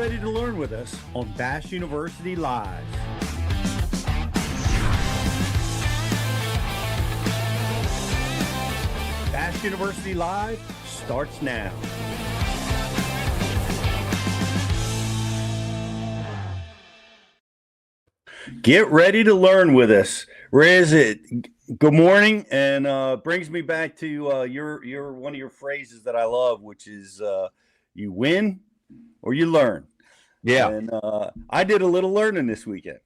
ready to learn with us on Bass University Live. Bass University Live starts now. Get ready to learn with us. Riz, good morning, and brings me back to your one of your phrases that I love, which is you win or you learn. Yeah. And I did a little learning this weekend.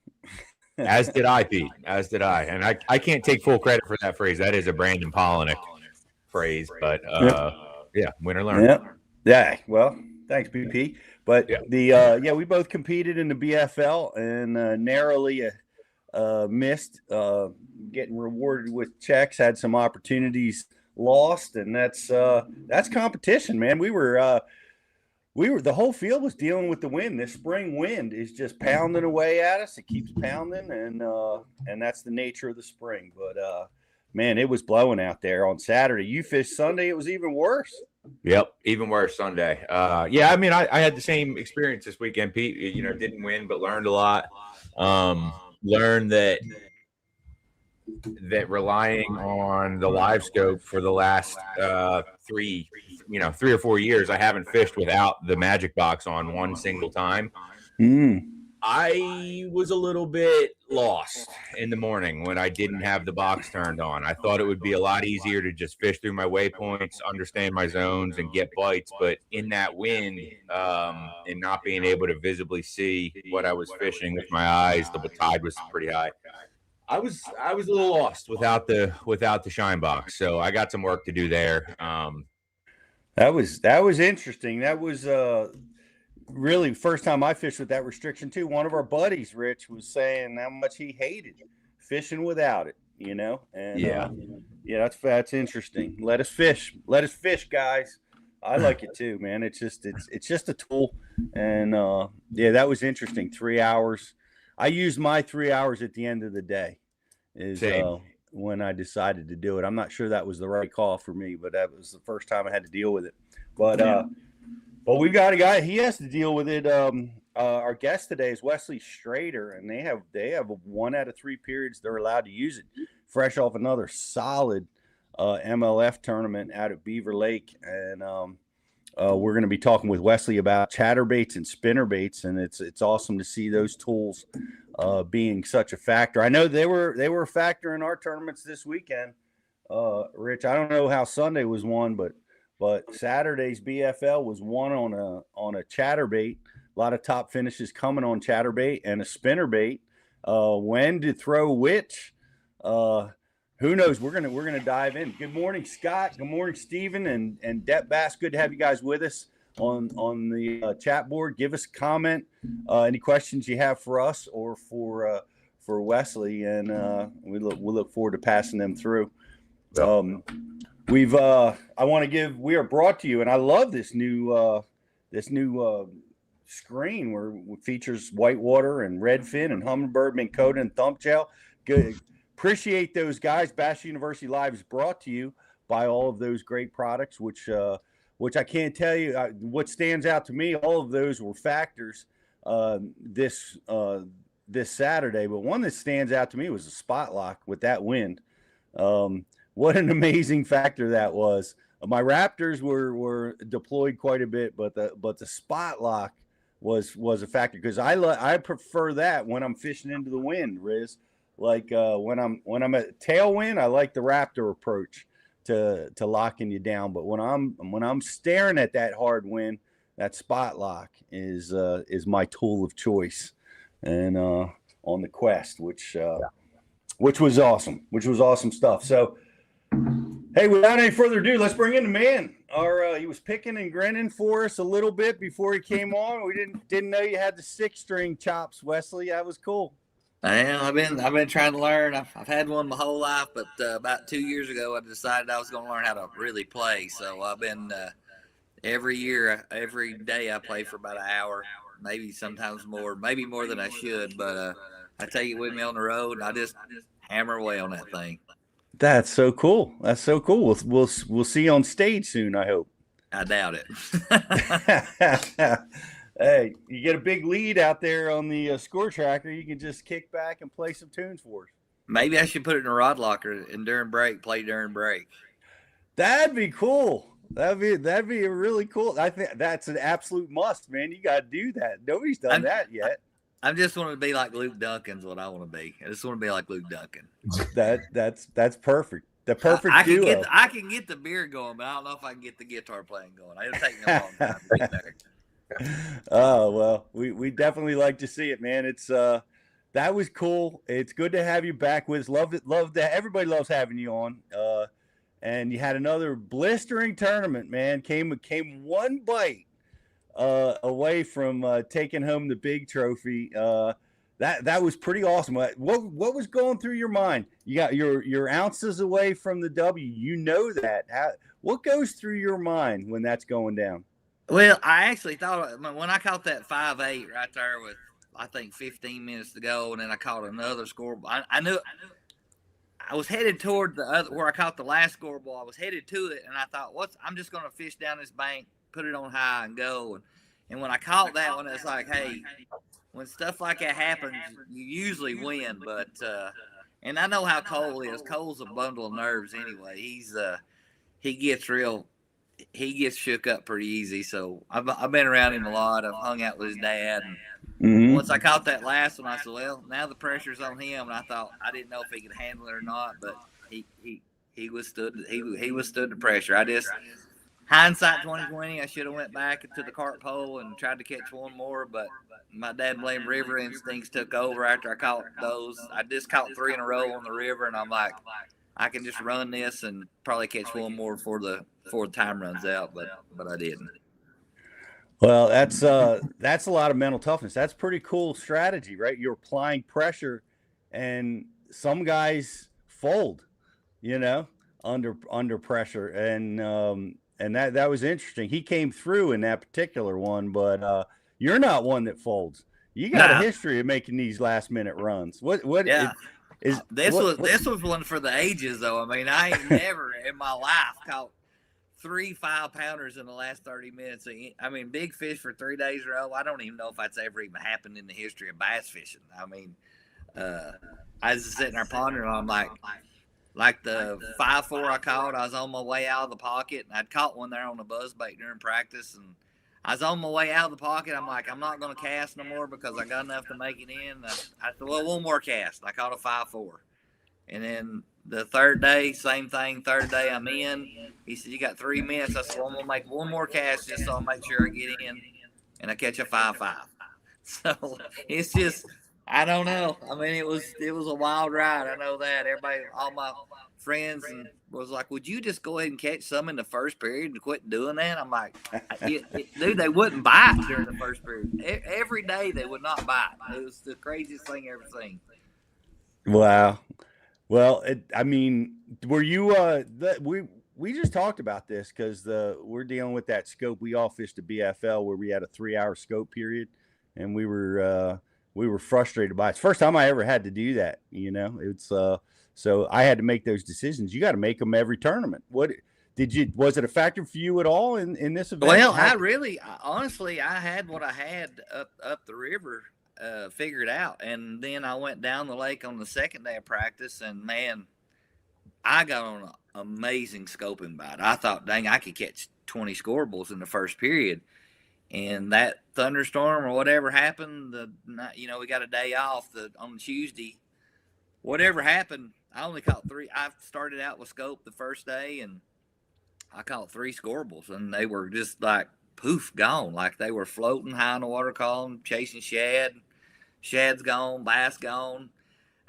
As did I, Pete. As did I. And I can't take full credit for that phrase. That is a Brandon Polinick phrase, but yeah, win or learn. Yeah. Well, thanks, BP. But we both competed in the BFL and narrowly missed getting rewarded with checks. Had some opportunities lost, and that's competition, man. We were the whole field was dealing with the wind. This spring wind is just pounding away at us. It keeps pounding, and that's the nature of the spring. But man, it was blowing out there on Saturday. You fished Sunday. It was even worse. Yep, even worse Sunday. Yeah, I mean, I had the same experience this weekend, Pete. You know, didn't win, but learned a lot. Learned that relying on the live scope for the last 3 or 4 years, I haven't fished without the magic box on one single time. I was a little bit lost in the morning when I didn't have the box turned on. I thought it would be a lot easier to just fish through my waypoints, understand my zones, and get bites. But in that wind, and not being able to visibly see what I was fishing with my eyes, the tide was pretty high. I was a little lost without the shine box. So I got some work to do there. That was interesting. That was really first time I fished with that restriction too. One of our buddies, Rich, was saying how much he hated fishing without it, you know? And that's interesting. Let us fish, guys. I like it too, man. It's just a tool. And that was interesting. 3 hours. I used my 3 hours at the end of the day is when I decided to do it. I'm not sure that was the right call for me, but that was the first time I had to deal with it. But we've got a guy, he has to deal with it. Our guest today is Wesley Strader, and they have 1 out of 3 periods they're allowed to use it, fresh off another solid MLF tournament out at Beaver Lake. And we're going to be talking with Wesley about chatterbaits and spinnerbaits, and it's awesome to see those tools being such a factor. I know they were a factor in our tournaments this weekend. Rich, I don't know how Sunday was won, but Saturday's BFL was won on a chatterbait. A lot of top finishes coming on chatterbait and a spinnerbait. When to throw which? Who knows? We're gonna dive in. Good morning, Scott. Good morning, Stephen and Depp Bass. Good to have you guys with us on the chat board. Give us a comment, any questions you have for us or for Wesley, and we look forward to passing them through. We are brought to you, and I love this new screen where it features whitewater and redfin and humminbird, mink coated, and thump gel. Good. Appreciate those guys. Bass University Live is brought to you by all of those great products, which I can't tell you what stands out to me. All of those were factors this Saturday, but one that stands out to me was the spot lock with that wind. What an amazing factor that was. My Raptors were deployed quite a bit, but the spot lock was a factor because I prefer that when I'm fishing into the wind, Riz. Like when I'm at tailwind, I like the Raptor approach to locking you down. But when I'm staring at that hard wind, that spot lock is my tool of choice, and on the Quest, which was awesome stuff. So, hey, without any further ado, let's bring in the man. He was picking and grinning for us a little bit before he came on. We didn't know you had the 6-string chops, Wesley. That was cool. I've been trying to learn. I've had one my whole life, but about 2 years ago, I decided I was going to learn how to really play. So I've been every day I play for about an hour, maybe sometimes more, maybe more than I should. But I take it with me on the road, and I just hammer away on that thing. That's so cool. We'll see you on stage soon, I hope. I doubt it. Hey, you get a big lead out there on the score tracker. You can just kick back and play some tunes for us. Maybe I should put it in a rod locker and during break, play during break. That'd be cool. That'd be a really cool. I think that's an absolute must, man. You got to do that. Nobody's done that yet. I just want to be like Luke Duncan's what I want to be. I just want to be like Luke Duncan. That's perfect. The perfect duo. I can get the beer going, but I don't know if I can get the guitar playing going. It'll take me a long time to get there. Oh well, we definitely like to see it, man. It's that was cool. It's good to have you back with us. Love that. Everybody loves having you on. And you had another blistering tournament, man. Came one bite away from taking home the big trophy. That was pretty awesome. What was going through your mind? You got your ounces away from the W. You know that. What goes through your mind when that's going down? Well, I actually thought when I caught that 5.8 right there with I think 15 minutes to go, and then I caught another scoreboard. I knew I was headed toward the other where I caught the last scoreboard. I was headed to it, and I thought, I'm just going to fish down this bank, put it on high, and go. And when I caught that one, it's like, hey, when stuff like that happens, you usually win. But and I know how Cole is. Cole's a bundle of nerves anyway. He gets shook up pretty easy. So I've been around him a lot. I've hung out with his dad. And once I caught that last one, I said, well, now the pressure's on him. And I thought I didn't know if he could handle it or not, but he withstood the pressure. I just hindsight 2020, I should have went back to the cart pole and tried to catch one more, but my dad blamed river instincts took over after I caught those. I just caught 3 in a row on the river, and I'm like, I can just run this and probably catch one more before the time runs out, but I didn't. Well, that's a lot of mental toughness. That's pretty cool strategy, right? You're applying pressure, and some guys fold, under pressure, and that was interesting. He came through in that particular one, but you're not one that folds. You got a history of making these last minute runs. Yeah. This was one for the ages, though. I mean, I ain't never in my life caught 3 5-pounders in the last 30 minutes. I mean, big fish for 3 days in a row. I don't even know if that's ever even happened in the history of bass fishing. I mean, I was sitting there pondering. I'm like the 5.4 I caught. I was on my way out of the pocket, and I'd caught one there on the buzzbait during practice, and I was on my way out of the pocket. I'm like, I'm not going to cast no more because I got enough to make it in. I said, well, one more cast. I caught a 5.4. And then the third day, same thing. Third day, I'm in. He said, you got 3 minutes. I said, well, I'm going to make one more cast just so I make sure I get in. And I catch a 5.5. So it's just, I don't know. I mean, it was a wild ride. I know that. Everybody, all my friends was like, would you just go ahead and catch some in the first period and quit doing that? I'm like, dude, they wouldn't bite during the first period. Every day they would not bite. It was the craziest thing I've ever seen. Wow. Well, I mean, were you we just talked about this because we're dealing with that scope. We all fished a BFL where we had a 3-hour scope period, and we were frustrated by it. It's the first time I ever had to do that. It's so I had to make those decisions. You got to make them every tournament. Was it a factor for you at all in this event? Well, honestly, I had what I had up the river figured out, and then I went down the lake on the second day of practice, and man, I got on an amazing scoping bite. I thought, dang, I could catch 20 scoreables in the first period. And that thunderstorm or whatever happened, we got a day off on Tuesday. Whatever happened, I only caught 3. I started out with scope the first day, and I caught 3 scoreables, and they were just like poof, gone. Like they were floating high in the water column, chasing shad. Shad's gone, bass gone.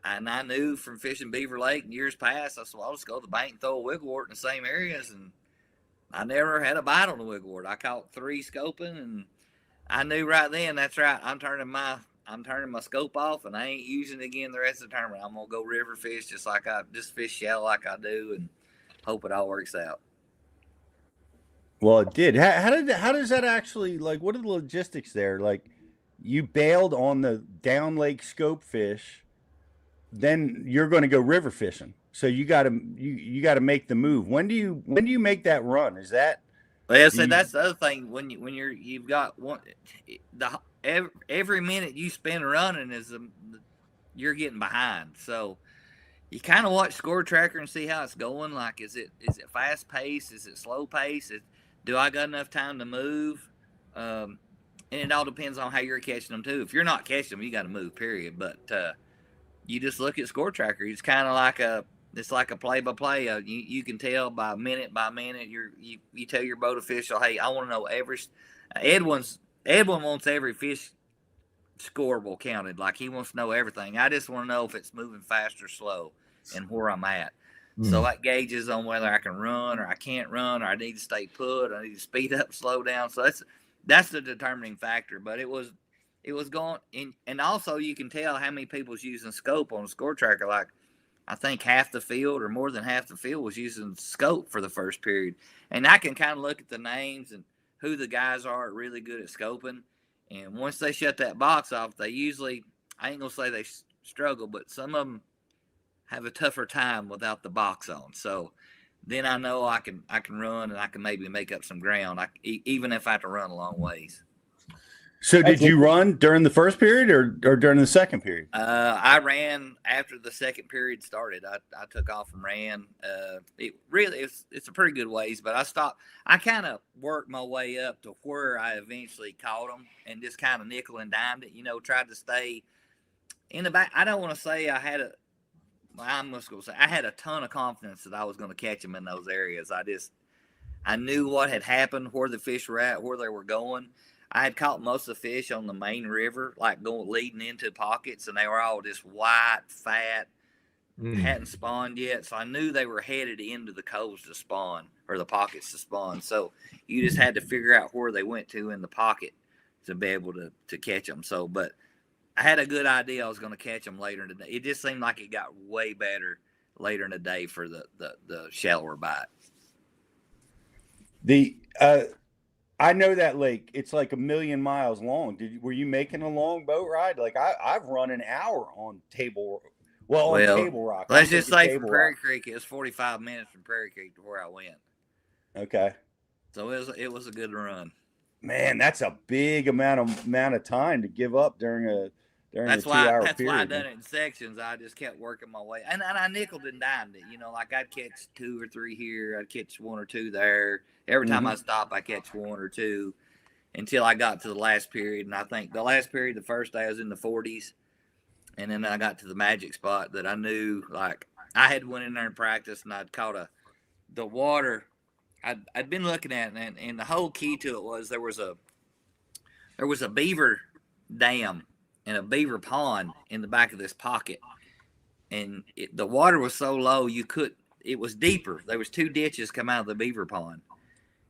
And I knew from fishing Beaver Lake in years past, I said, well, I'll just go to the bank and throw a wigglewort in the same areas, and I never had a bite on the wigglewort. I caught 3 scoping, and I knew right then, that's right, I'm turning my scope off, and I ain't using it again the rest of the tournament. I'm gonna go river fish just fish shallow like I do, and hope it all works out. Well, it did. How does that actually, like, what are the logistics there? Like, you bailed on the down lake scope fish, then you're going to go river fishing. So you got to make the move. When do you make that run? Is that Well, so that's the other thing when you've got one every minute you spend running you're getting behind. So you kind of watch score tracker and see how it's going. Like, is it fast paced? Is it slow paced? Do I got enough time to move? And it all depends on how you're catching them too. If you're not catching them, you got to move. Period. But you just look at score tracker. It's kind of like it's like a play by play. You can tell by minute. You tell your boat official, hey, I want to know every. Edwin wants every fish scoreable counted. Like, he wants to know everything. I just want to know if it's moving fast or slow and where I'm at. So that gauges on whether I can run or I can't run, or I need to stay put, I need to speed up, slow down. So that's the determining factor. But it was going in, and also you can tell how many people's using scope on a score tracker. Like, I think half the field or more than half the field was using scope for the first period. And I can kind of look at the names and who the guys are really good at scoping. And once they shut that box off, they usually, I ain't gonna say they struggle, but some of them have a tougher time without the box on. So then I know I can run, and I can maybe make up some ground, even if I have to run a long ways. So did you run during the first period or during the second period? I ran after the second period started. I took off and ran. It's a pretty good ways, but I stopped. I kind of worked my way up to where I eventually caught them and just kind of nickel and dimed it. Tried to stay in the back. I don't want to say I'm just going to say I had a ton of confidence that I was going to catch them in those areas. I knew what had happened, where the fish were at, where they were going. I had caught most of the fish on the main river, like leading into pockets, and they were all just white, fat, hadn't spawned yet. So I knew they were headed into the coves to spawn, or the pockets to spawn. So you just had to figure out where they went to in the pocket to be able to catch them. So, but I had a good idea I was going to catch them later in the day. It just seemed like it got way better later in the day for the shallower bite. I know that lake. It's like 1 million miles long. Were you making a long boat ride? Like, I've run an hour on Table Rock. Let's just say from Prairie Creek, it was 45 minutes from Prairie Creek to where I went. Okay. So it was a good run. Man, that's a big amount of time to give up during a 2-hour period. That's why I done it in sections. I just kept working my way, and I nickeled and dimed it. Like, I'd catch 2 or 3 here, I'd catch 1 or 2 there. Every time I stop, I catch 1 or 2 until I got to the last period. And I think the last period, the first day, I was in the 40s, and then I got to the magic spot that I knew. Like, I had went in there and practiced, and I'd caught the water. I'd been looking at it, and the whole key to it was there was a beaver dam and a beaver pond in the back of this pocket, and the water was so low it was deeper. There was 2 ditches come out of the beaver pond,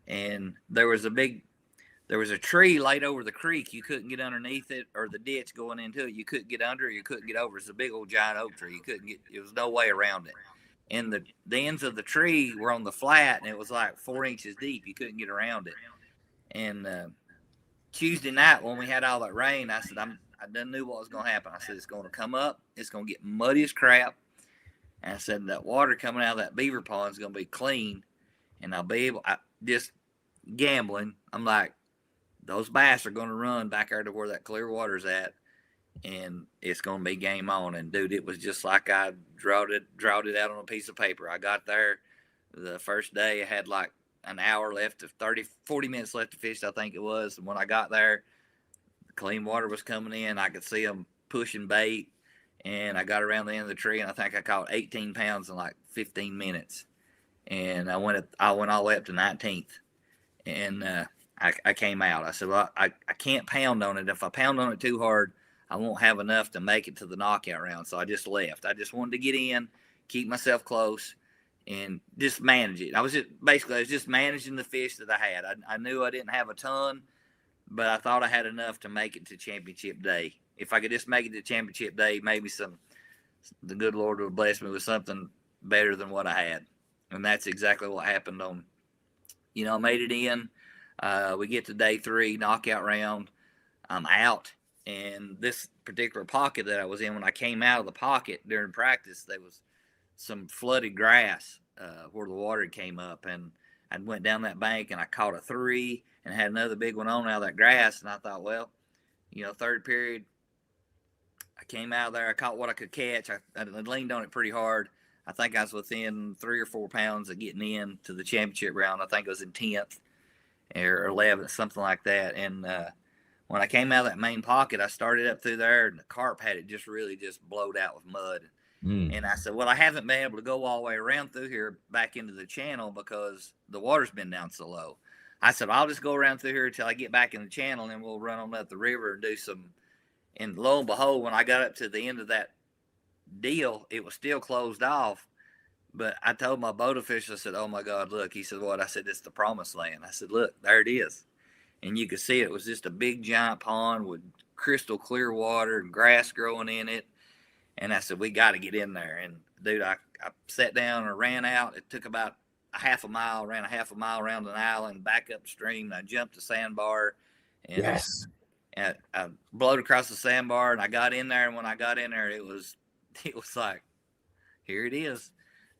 and there was a tree laid over the creek. You couldn't get underneath it, or the ditch going into it. You couldn't get under, you couldn't get over. It's a big old giant oak tree. There was no way around it. And the ends of the tree were on the flat, and it was like 4 inches deep. You couldn't get around it. And Tuesday night, when we had all that rain, I said, I done knew what was going to happen. I said, it's going to come up. It's going to get muddy as crap. And I said, that water coming out of that beaver pond is going to be clean, and I'll be able, just gambling. I'm like, those bass are going to run back there to where that clear water's at, and it's going to be game on. And, dude, it was just like I drawed it out on a piece of paper. I got there the first day. I had like an hour left of 40 minutes left to fish, I think it was. And when I got there, the clean water was coming in. I could see them pushing bait, and I got around the end of the tree, and I think I caught 18 pounds in like 15 minutes. And I went all the way up to 19th, and I came out. I said, well, I can't pound on it. If I pound on it too hard, I won't have enough to make it to the knockout round. So I just left. I just wanted to get in, keep myself close, and just manage it. I was just managing the fish that I had. I knew I didn't have a ton, but I thought I had enough to make it to championship day. If I could just make it to championship day, maybe the good Lord would bless me with something better than what I had. And that's exactly what happened I made it in. We get to day 3, knockout round. I'm out. And this particular pocket that I was in, when I came out of the pocket during practice, there was some flooded grass where the water came up. And I went down that bank and I caught a 3 and had another big one on out of that grass. And I thought, well, third period, I came out there. I caught what I could catch. I leaned on it pretty hard. I think I was within 3 or 4 pounds of getting in to the championship round. I think it was in 10th or 11th, something like that. And when I came out of that main pocket, I started up through there, and the carp had it just blowed out with mud. And I said, well, I haven't been able to go all the way around through here back into the channel because the water's been down so low. I said, I'll just go around through here until I get back in the channel, and then we'll run on up the river and do some. And lo and behold, when I got up to the end of that deal, it was still closed off. But I told my boat official, I said, oh, my God, look. He said, what? I said, it's the promised land. I said, look, there it is. And you could see it was just a big, giant pond with crystal clear water and grass growing in it. And I said, we got to get in there. And, dude, I sat down and ran out. It took about ran a half a mile around an island, back upstream. And I jumped the sandbar. And Yes. And I blowed across the sandbar, and I got in there. And when I got in there, it was like, here it is.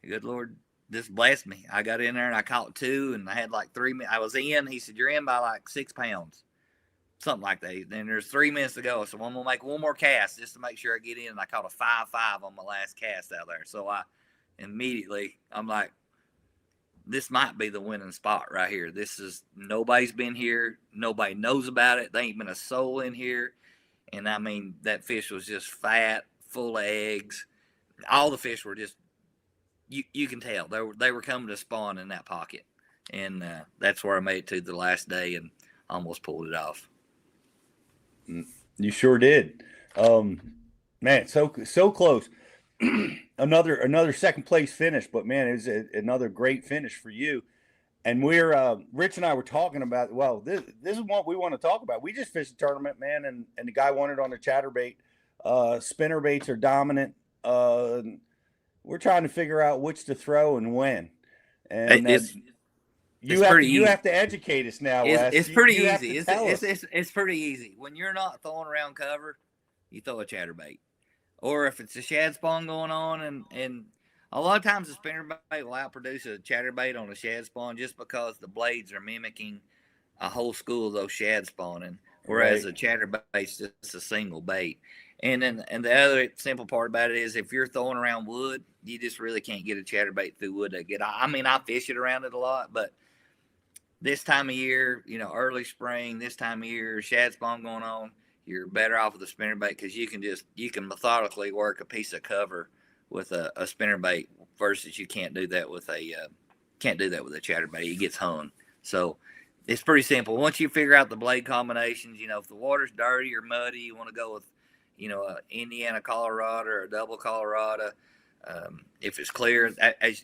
Good Lord, this blessed me. I got in there, and I caught 2, and I had like 3 minutes. I was in. He said, you're in by like 6 pounds. Something like that. Then there's 3 minutes to go. So I'm going to make one more cast just to make sure I get in. And I caught a 5.5 on my last cast out there. So I'm like, this might be the winning spot right here. Nobody's been here. Nobody knows about it. There ain't been a soul in here. And I mean, that fish was just fat, full of eggs. All the fish were just, you can tell they were coming to spawn in that pocket. And that's where I made it to the last day and almost pulled it off. You sure did. Man, so close. another second place finish, but man, it was another great finish for you. And we're Rich and I were talking about, well, this is what we want to talk about. We just fished a tournament, man, and the guy won it on the chatterbait. Spinnerbaits are dominant. We're trying to figure out which to throw and when. And you have to educate us now, Wes. It's pretty easy. It's pretty easy. When you're not throwing around cover, you throw a chatterbait. Or if it's a shad spawn going on, and a lot of times the spinnerbait will outproduce a chatterbait on a shad spawn just because the blades are mimicking a whole school of those shad spawning, whereas a chatterbait's just a single bait. And the other simple part about it is if you're throwing around wood, you just really can't get a chatterbait through wood. I fish it around it a lot, but this time of year, early spring, this time of year, shad spawn going on, you're better off with a spinnerbait because you can methodically work a piece of cover with a spinnerbait versus you can't do that with a chatterbait. It gets hung. So it's pretty simple. Once you figure out the blade combinations, if the water's dirty or muddy, you want to go with, a Indiana Colorado or a double Colorado. If it's clear,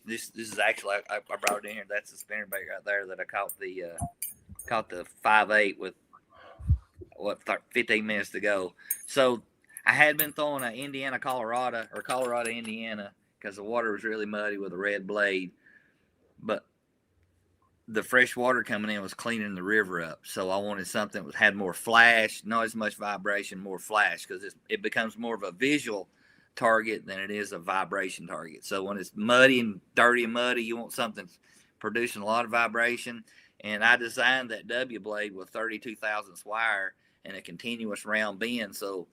this is actually I brought it in here. That's the spinnerbait right there that I caught the 5.8 with 15 minutes to go. So I had been throwing an Indiana Colorado or Colorado Indiana because the water was really muddy with a red blade, but the fresh water coming in was cleaning the river up. So I wanted something that had more flash, not as much vibration, more flash, because it becomes more of a visual target than it is a vibration target. So when it's muddy and dirty and muddy, you want something producing a lot of vibration. And I designed that W blade with 32 thousandths wire and a continuous round bend. So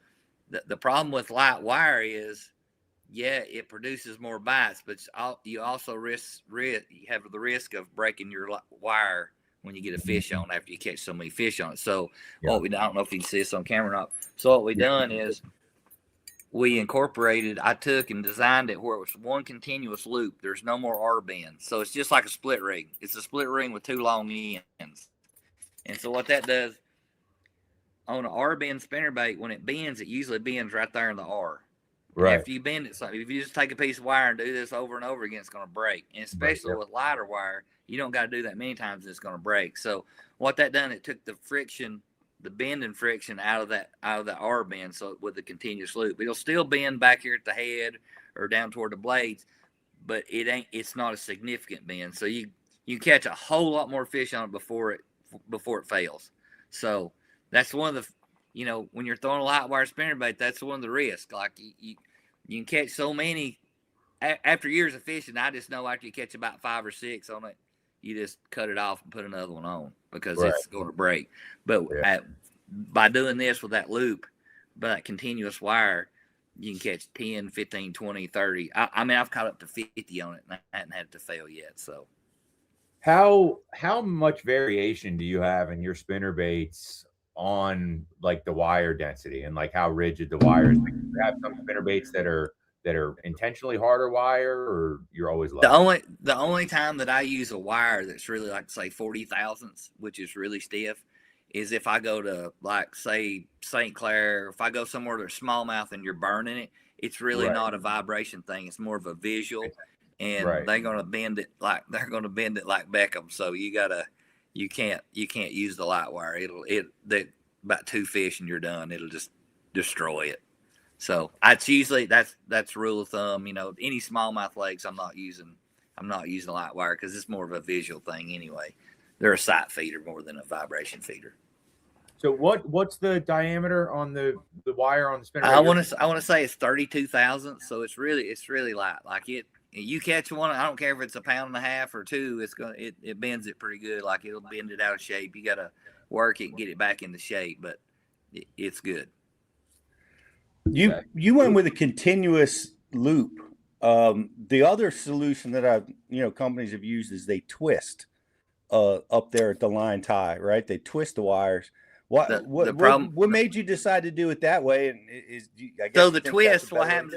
the problem with light wire is, it produces more bites, but you also have the risk of breaking your wire when you get a fish on after you catch so many fish on it. So I don't know if you can see this on camera or not. So what we done is I took and designed it where it was one continuous loop. There's no more R bend. So it's just like a split ring. It's a split ring with 2 long ends. And so what that does on an R bend spinnerbait, when it bends, it usually bends right there in the R. Right. After you bend it, so if you just take a piece of wire and do this over and over again, it's going to break. And especially with lighter wire, you don't got to do that many times, and it's going to break. So what that done, it took the friction, the bending friction out of that R bend. So with the continuous loop, it'll still bend back here at the head or down toward the blades, but it's not a significant bend. So you catch a whole lot more fish on it before it fails. So that's one of the, when you're throwing a light wire spinnerbait, that's one of the risks. Like you can catch so many after years of fishing. I just know after you catch about 5 or 6 on it, you just cut it off and put another one on because Right. it's going to break. But by doing this with that loop, by that continuous wire, you can catch 10, 15, 20, 30. I mean, I've caught up to 50 on it, and I haven't had it to fail yet. So how much variation do you have in your spinner baits on like the wire density and like how rigid the wire is? Like, do you have some spinner baits that are intentionally harder wire, or you're always the level? only time that I use a wire that's really like say 40 thousandths, which is really stiff, is if I go to like say St. Clair, if I go somewhere there's smallmouth and you're burning it, it's really Right. not a vibration thing. It's more of a visual, and Right. they're gonna bend it like Beckham. So you can't use the light wire. About 2 fish and you're done. It'll just destroy it. So that's usually that's rule of thumb. You know, any smallmouth lakes, I'm not using light wire because it's more of a visual thing anyway. They're a sight feeder more than a vibration feeder. So what's the diameter on the wire on the spinner bait? I want to say it's 32 thousandths, so it's really light. Like you catch one, I don't care if it's a pound and a half or two, it bends it pretty good. Like it'll bend it out of shape. You gotta work it, get it back into shape, but it's good. You went with a continuous loop. The other solution that companies have used is they twist up there at the line tie, right? They twist the wires. What made you decide to do it that way? And so the twist, what happens?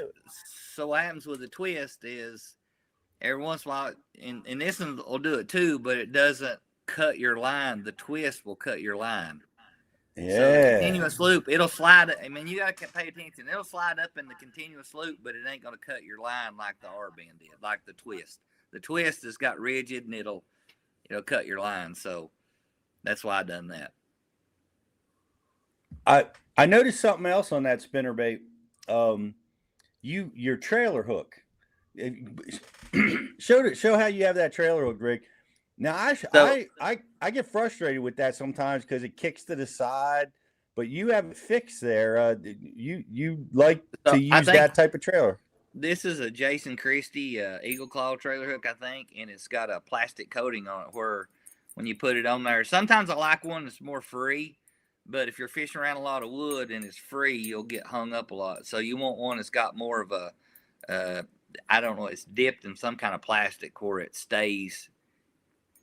So what happens with the twist is every once in a while, and this one will do it too, but it doesn't cut your line. The twist will cut your line. Yeah. So the continuous loop, it'll slide. I mean, you got to pay attention. It'll slide up in the continuous loop, but it ain't going to cut your line like the R-bend did, like the twist. The twist has got rigid, and it'll cut your line. So that's why I done that. I noticed something else on that spinnerbait. Your trailer hook. Show how you have that trailer hook, Rick. Now I get frustrated with that sometimes because it kicks to the side, but you have it fixed there. You like to use that type of trailer. This is a Jason Christie Eagle Claw trailer hook, I think, and it's got a plastic coating on it where when you put it on there, sometimes I like one that's more free, but if you're fishing around a lot of wood and it's free, you'll get hung up a lot. So you want one that's got more of a, I don't know, it's dipped in some kind of plastic where it stays.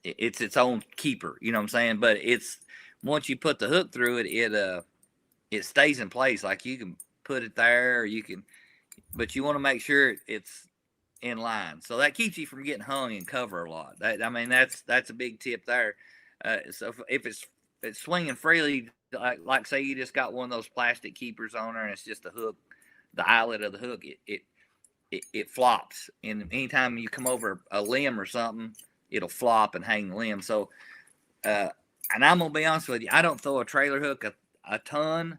It's its own keeper, you know what I'm saying? But it's once you put the hook through it, it stays in place. Like you can put it there, or you can, but you want to make sure it's in line. So that keeps you from getting hung in cover a lot. That's a big tip there. So if it's swinging freely, like say you just got one of those plastic keepers on there and it's just the hook, the eyelet of the hook, it flops. And anytime you come over a limb or something, it'll flop and hang the limb. So, and I'm going to be honest with you, I don't throw a trailer hook a ton,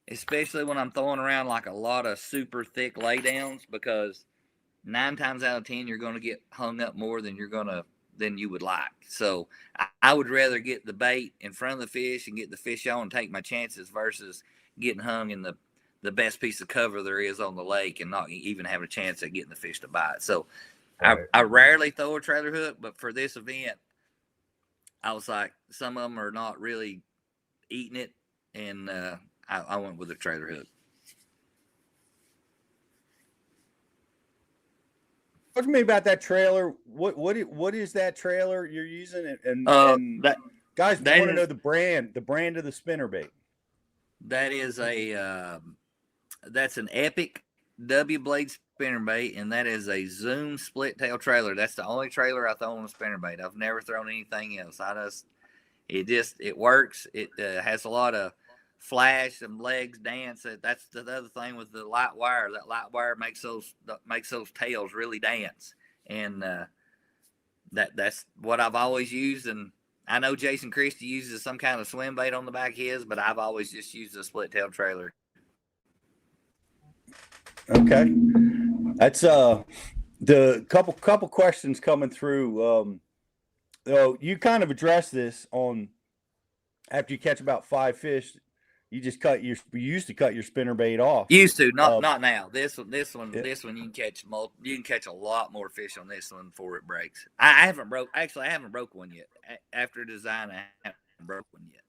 especially when I'm throwing around like a lot of super thick laydowns, because 9 times out of 10, you're going to get hung up more than you would like. So I would rather get the bait in front of the fish and get the fish on and take my chances versus getting hung in the best piece of cover there is on the lake and not even having a chance at getting the fish to bite. So right. I rarely throw a trailer hook, but for this event, I was like, some of them are not really eating it, and I went with a trailer hook. Talk to me about that trailer. What is that trailer you're using? And guys, I want to know the brand of the spinnerbait. That is that's an Epic W blade spinnerbait, and that is a Zoom split tail trailer. That's the only trailer I throw on a spinnerbait. I've never thrown anything else. It works. It has a lot of flash and legs dance. That's the other thing with the light wire. That light wire makes those tails really dance, and that's what I've always used. And I know Jason Christie uses some kind of swim bait on the back of his, but I've always just used a split tail trailer. Okay, that's the couple questions coming through. You kind of addressed this on after you catch about 5 fish. you just you used to cut your spinnerbait off. Used to, not now. This one, Yeah. you can catch you can catch a lot more fish on this one before it breaks. I haven't broke one yet. After design, I haven't broke one yet.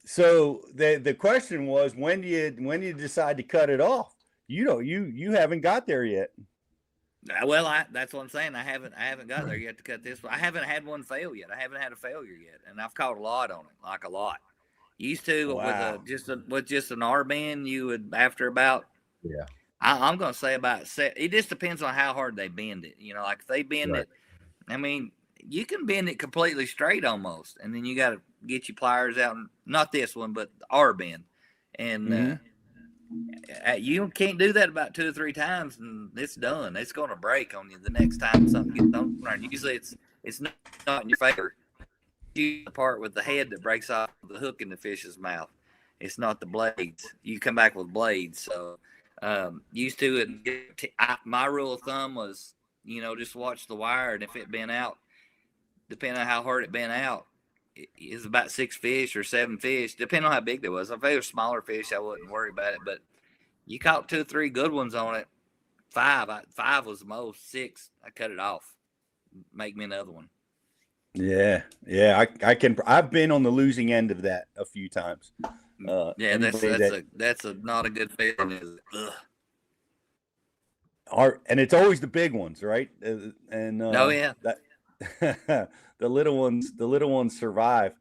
So the question was, when do you decide to cut it off? You haven't got there yet. Well, that's what I'm saying. I haven't got there yet to cut this one. I haven't had one fail yet. I haven't had a failure yet, and I've caught a lot on it, like a lot. Used to with just an R bend, you would after about I'm gonna say about set. It just depends on how hard they bend it. You know, like if they bend it, I mean, you can bend it completely straight almost, and then you got to get your pliers out. And not this one, but the R bend, and you can't do that about 2 or 3 times, and it's done. It's gonna break on you the next time something gets on there. Usually, it's not in your favor. The part with the head that breaks off the hook in the fish's mouth. It's not the blades. You come back with blades. So used to it. My rule of thumb was, just watch the wire, and if it bent out, depending on how hard it bent out, it's about 6 fish or 7 fish, depending on how big they was. If they were smaller fish, I wouldn't worry about it. But you caught 2 or 3 good ones on it. 5 was the most. 6, I cut it off. Make me another one. Yeah. I've been on the losing end of that a few times. That's not a good feeling, is it? And it's always the big ones, right? The little ones survive.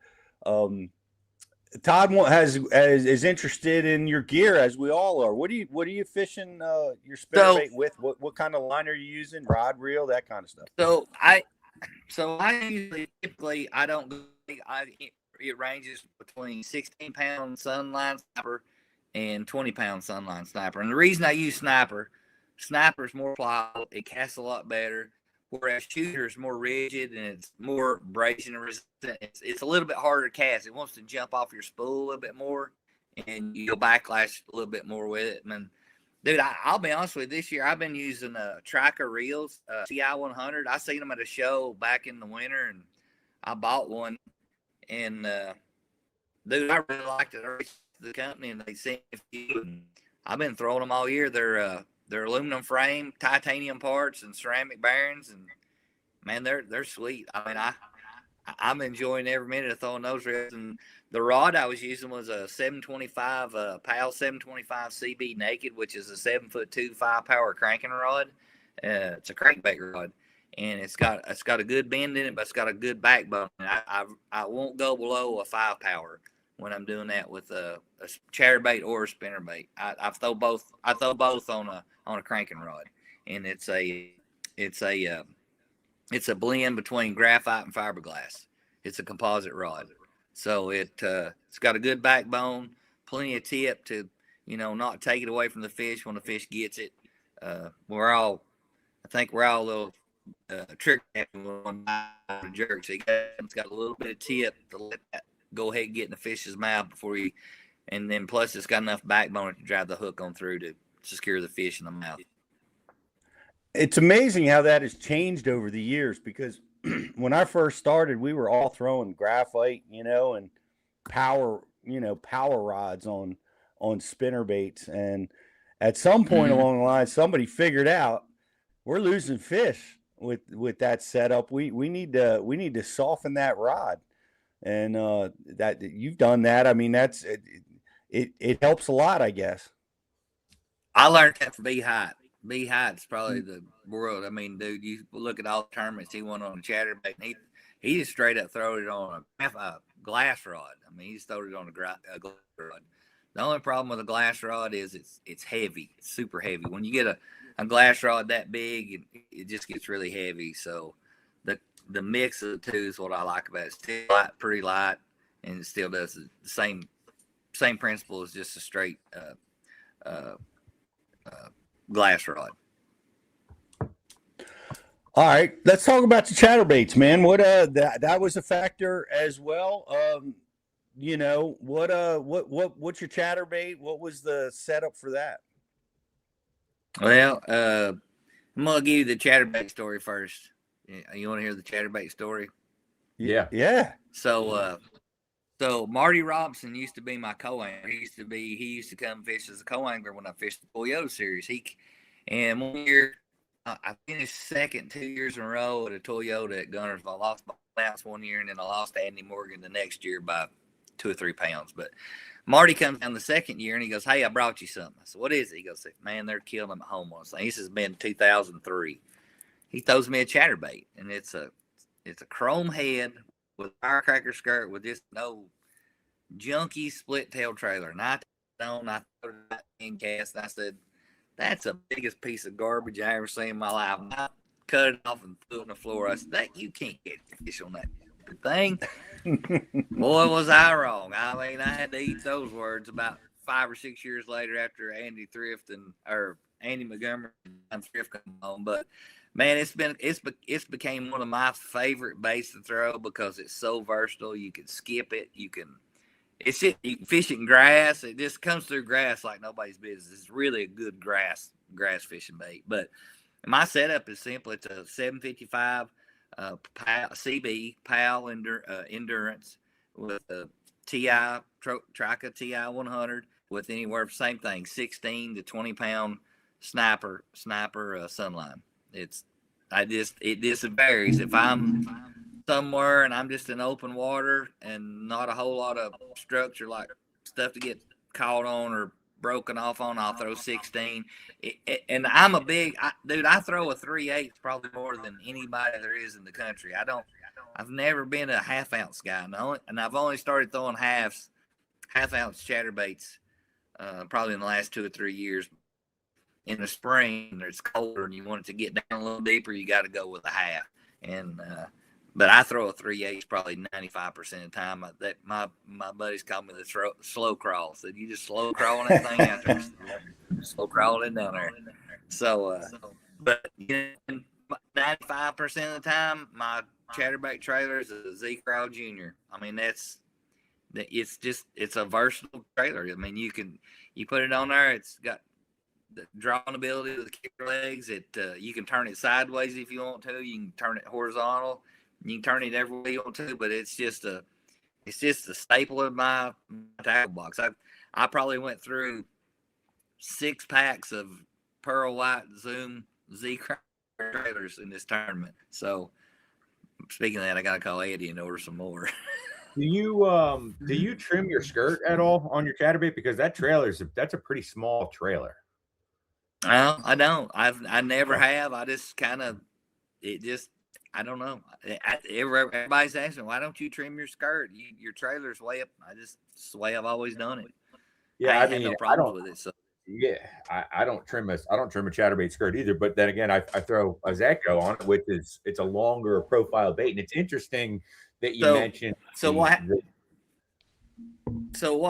Todd is interested in your gear, as we all are. What are you fishing your spinnerbait with? What kind of line are you using? Rod, reel, that kind of stuff. So I usually typically I don't go. It ranges between 16-pound sunline sniper and 20-pound sunline sniper. And the reason I use sniper's more pliable. It casts a lot better. Whereas shooter is more rigid and it's more abrasion resistant. It's a little bit harder to cast. It wants to jump off your spool a little bit more, and you'll backlash a little bit more with it. And dude, I'll be honest with you. This year I've been using tracker reels, CI100. I seen them at a show back in the winter, and I bought one. And dude, I really liked it. I reached the company, and they sent a few. And I've been throwing them all year. They're aluminum frame, titanium parts, and ceramic bearings, and man, they're sweet. I mean, I'm enjoying every minute of throwing those reels. And the rod I was using was a 725 PAL 725 CB naked, which is a 7'2" 5-power cranking rod. It's a crankbait rod, and it's got a good bend in it, but it's got a good backbone. I won't go below a 5-power when I'm doing that with a chatterbait or a spinnerbait. I throw both on a cranking rod, and it's a blend between graphite and fiberglass. It's a composite rod, so it's got a good backbone, plenty of tip to not take it away from the fish when the fish gets it. I think we're all a little trick one jerk. So it's got a little bit of tip to let that go ahead and get in the fish's mouth and then plus it's got enough backbone to drive the hook on through to secure the fish in the mouth. It's amazing how that has changed over the years, because when I first started, we were all throwing graphite, and power rods on spinnerbaits. And at some point along the line, somebody figured out we're losing fish with that setup. We need to soften that rod. And that you've done that. I mean, it helps a lot, I guess. I learned that from B Hot. B Hot's probably the world. I mean, dude, you look at all the tournaments he won on a chatterbait, and he just straight up throwed it on a glass rod. I mean, he just throwed it on a glass rod. The only problem with a glass rod is it's heavy. It's super heavy. When you get a glass rod that big, it just gets really heavy. So the mix of the two is what I like about it. It's still pretty light, and it still does the same principle as just a straight glass rod. All right, let's talk about the chatterbaits, man. What that was a factor as well. What's your chatterbait? What was the setup for that? Well, I'm gonna give you the chatterbait story first. You want to hear the chatterbait story? Yeah. So So Marty Robinson used to be my co-angler. He used to come fish as a co-angler when I fished the Toyota series. And one year I finished second 2 years in a row at a Toyota at Gunnersville. I lost by Lance one year, and then I lost to Andy Morgan the next year by 2 or 3 pounds. But Marty comes down the second year and he goes, "Hey, I brought you something." I said, "What is it?" He goes, "Man, they're killing them at home on this." This has been 2003. He throws me a chatterbait, and it's a chrome head with a firecracker skirt with this no junky split tail trailer. And I threw it in cast. And I said, "That's the biggest piece of garbage I ever seen in my life." And I cut it off and threw it on the floor. I said, "You can't get fish on that thing." Boy, was I wrong. I mean, I had to eat those words about 5 or 6 years later after Andy Montgomery and Thrift come home. But man, it's became one of my favorite baits to throw because it's so versatile. You can skip it. You can fish it in grass. It just comes through grass like nobody's business. It's really a good grass fishing bait. But my setup is simple. It's a 755 CB PAL endurance with a TI Trica TI 100 with anywhere same thing 16 to 20 pound sniper sunline. It just varies. If I'm somewhere and I'm just in open water and not a whole lot of structure, like stuff to get caught on or broken off on, I'll throw 16. And I'm a big dude. I throw a 3/8 probably more than anybody there is in the country. I've never been a half ounce guy, and I've only started throwing half ounce chatterbaits probably in the last 2 or 3 years. In the spring, it's colder and you want it to get down a little deeper, you got to go with a half. And but I throw a 3/8 probably 95% of the time. That my buddies call me the slow crawl. Said, "You just slow crawling that thing out there, slow crawling it down there." So, but 95% of the time, my chatterbait trailer is a Z-Crawl Junior. I mean, it's a versatile trailer. I mean, you put it on there. It's got the drawing ability with the kicker legs. You can turn it sideways if you want to. You can turn it horizontal. You can turn it every way you want to. But it's just a staple of my tackle box. I probably went through 6 packs of Pearl White Zoom Z-Crawl trailers in this tournament. So speaking of that, I got to call Eddie and order some more. Do you trim your skirt at all on your chatterbait? Because that's a pretty small trailer. I don't. I never have. I just kind of I don't know. Everybody's asking, "Why don't you trim your skirt? Your trailer's way up." It's the way I've always done it. Yeah, I had no problems with it. So yeah, I don't trim a chatterbait skirt either. But then again, I throw a Zacho on it, which it's a longer profile bait, and it's interesting that you mentioned. So what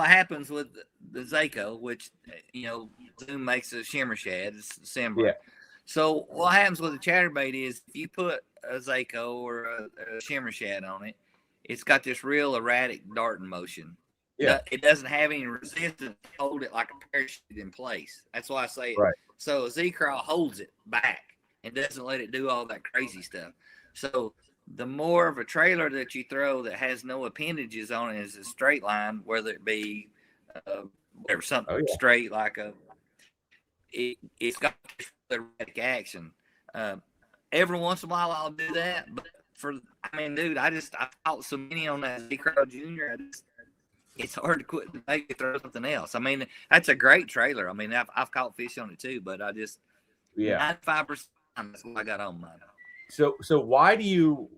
happens with the Zacho, which Zoom makes a shimmer shad, it's similar. Yeah. So what happens with the chatterbait is if you put a Zacho or a shimmer shad on it, it's got this real erratic darting motion. Yeah. It doesn't have any resistance to hold it like a parachute in place. That's why I say it. Right. So a Z-Crawl holds it back and doesn't let it do all that crazy stuff. So the more of a trailer that you throw that has no appendages on it is a straight line, whether it be something straight like it's got erratic action. Every once in a while I'll do that, but dude, I caught so many on that Z-Crawl Junior. It's hard to quit to make it throw something else. I mean, that's a great trailer. I mean, I've caught fish on it too, but 95% that's what I got on mine. So why do you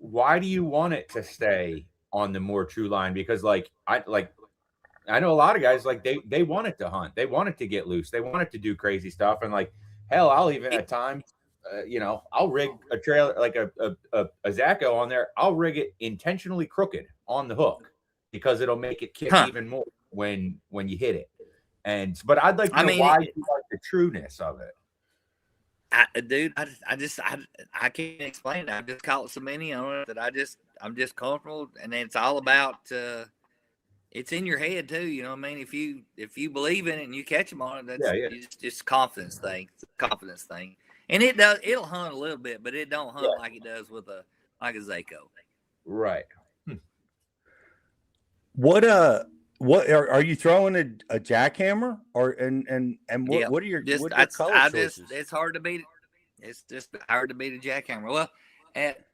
want it to stay on the more true line? Because I know a lot of guys they want it to hunt, they want it to get loose, they want it to do crazy stuff, and hell, I'll even at times, I'll rig a trailer like a Zacho on there. I'll rig it intentionally crooked on the hook because it'll make it kick even more when you hit it. But I'd like to know why you like the trueness of it. Dude, I can't explain it. I've just caught so many on it that I'm just comfortable, and it's all about it's in your head too. You know what I mean? If you believe in it and you catch them on it, that's just a confidence thing. It's a confidence thing, and it'll hunt a little bit, but it don't hunt like it does with a Zacho. Right. What are you throwing a jackhammer or and Yeah, what are your just color choices? it's hard to beat it. It's just hard to beat a jackhammer. Well, at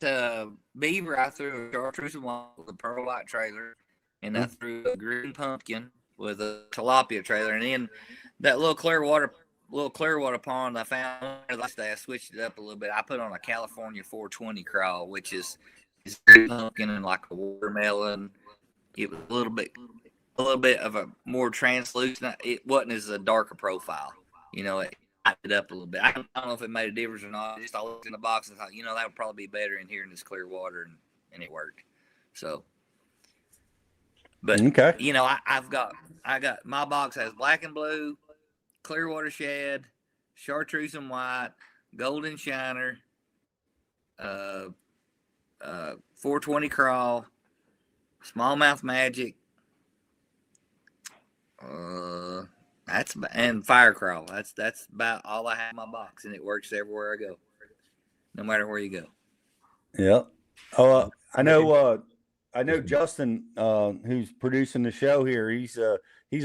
Beaver, I threw a chartreuse and white with a pearl white trailer, and I threw a green pumpkin with a tilapia trailer, and then that little Clearwater pond I found last day, I switched it up a little bit. I put on a California 420 crawl, which is green pumpkin and like a watermelon. It was a little bit of a more translucent. It wasn't as a darker profile. You know, it lighted up a little bit. I don't know if it made a difference or not. I looked in the box and thought, that would probably be better in here in this clear water, and it worked. So, but Okay. I got my box has black and blue, Clearwater shad, chartreuse and white, golden shiner, 420 crawl, smallmouth magic. And fire crawl. That's about all I have in my box, and it works everywhere I go, no matter where you go. Yeah. Oh, I know Justin, who's producing the show here. He's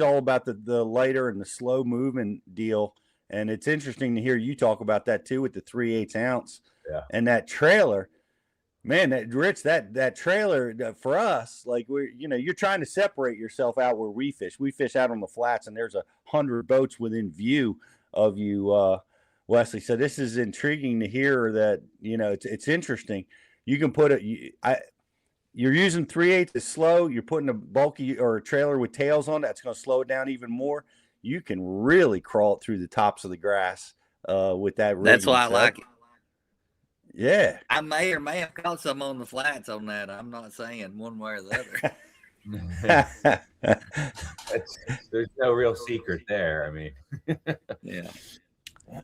all about the lighter and the slow moving deal, and it's interesting to hear you talk about that too with the 3/8 ounce. Yeah. And that trailer. Man, that trailer for us, like you're trying to separate yourself out where we fish. We fish out on the flats, and there's 100 boats within view of you, Wesley. So this is intriguing to hear that. It's interesting. You can put you're using 3/8 is slow. You're putting a bulky or a trailer with tails on that's going to slow it down even more. You can really crawl it through the tops of the grass with that. That's why I like it. Yeah. I may or may have caught some on the flats on that. I'm not saying one way or the other. There's no real secret there. I mean, yeah.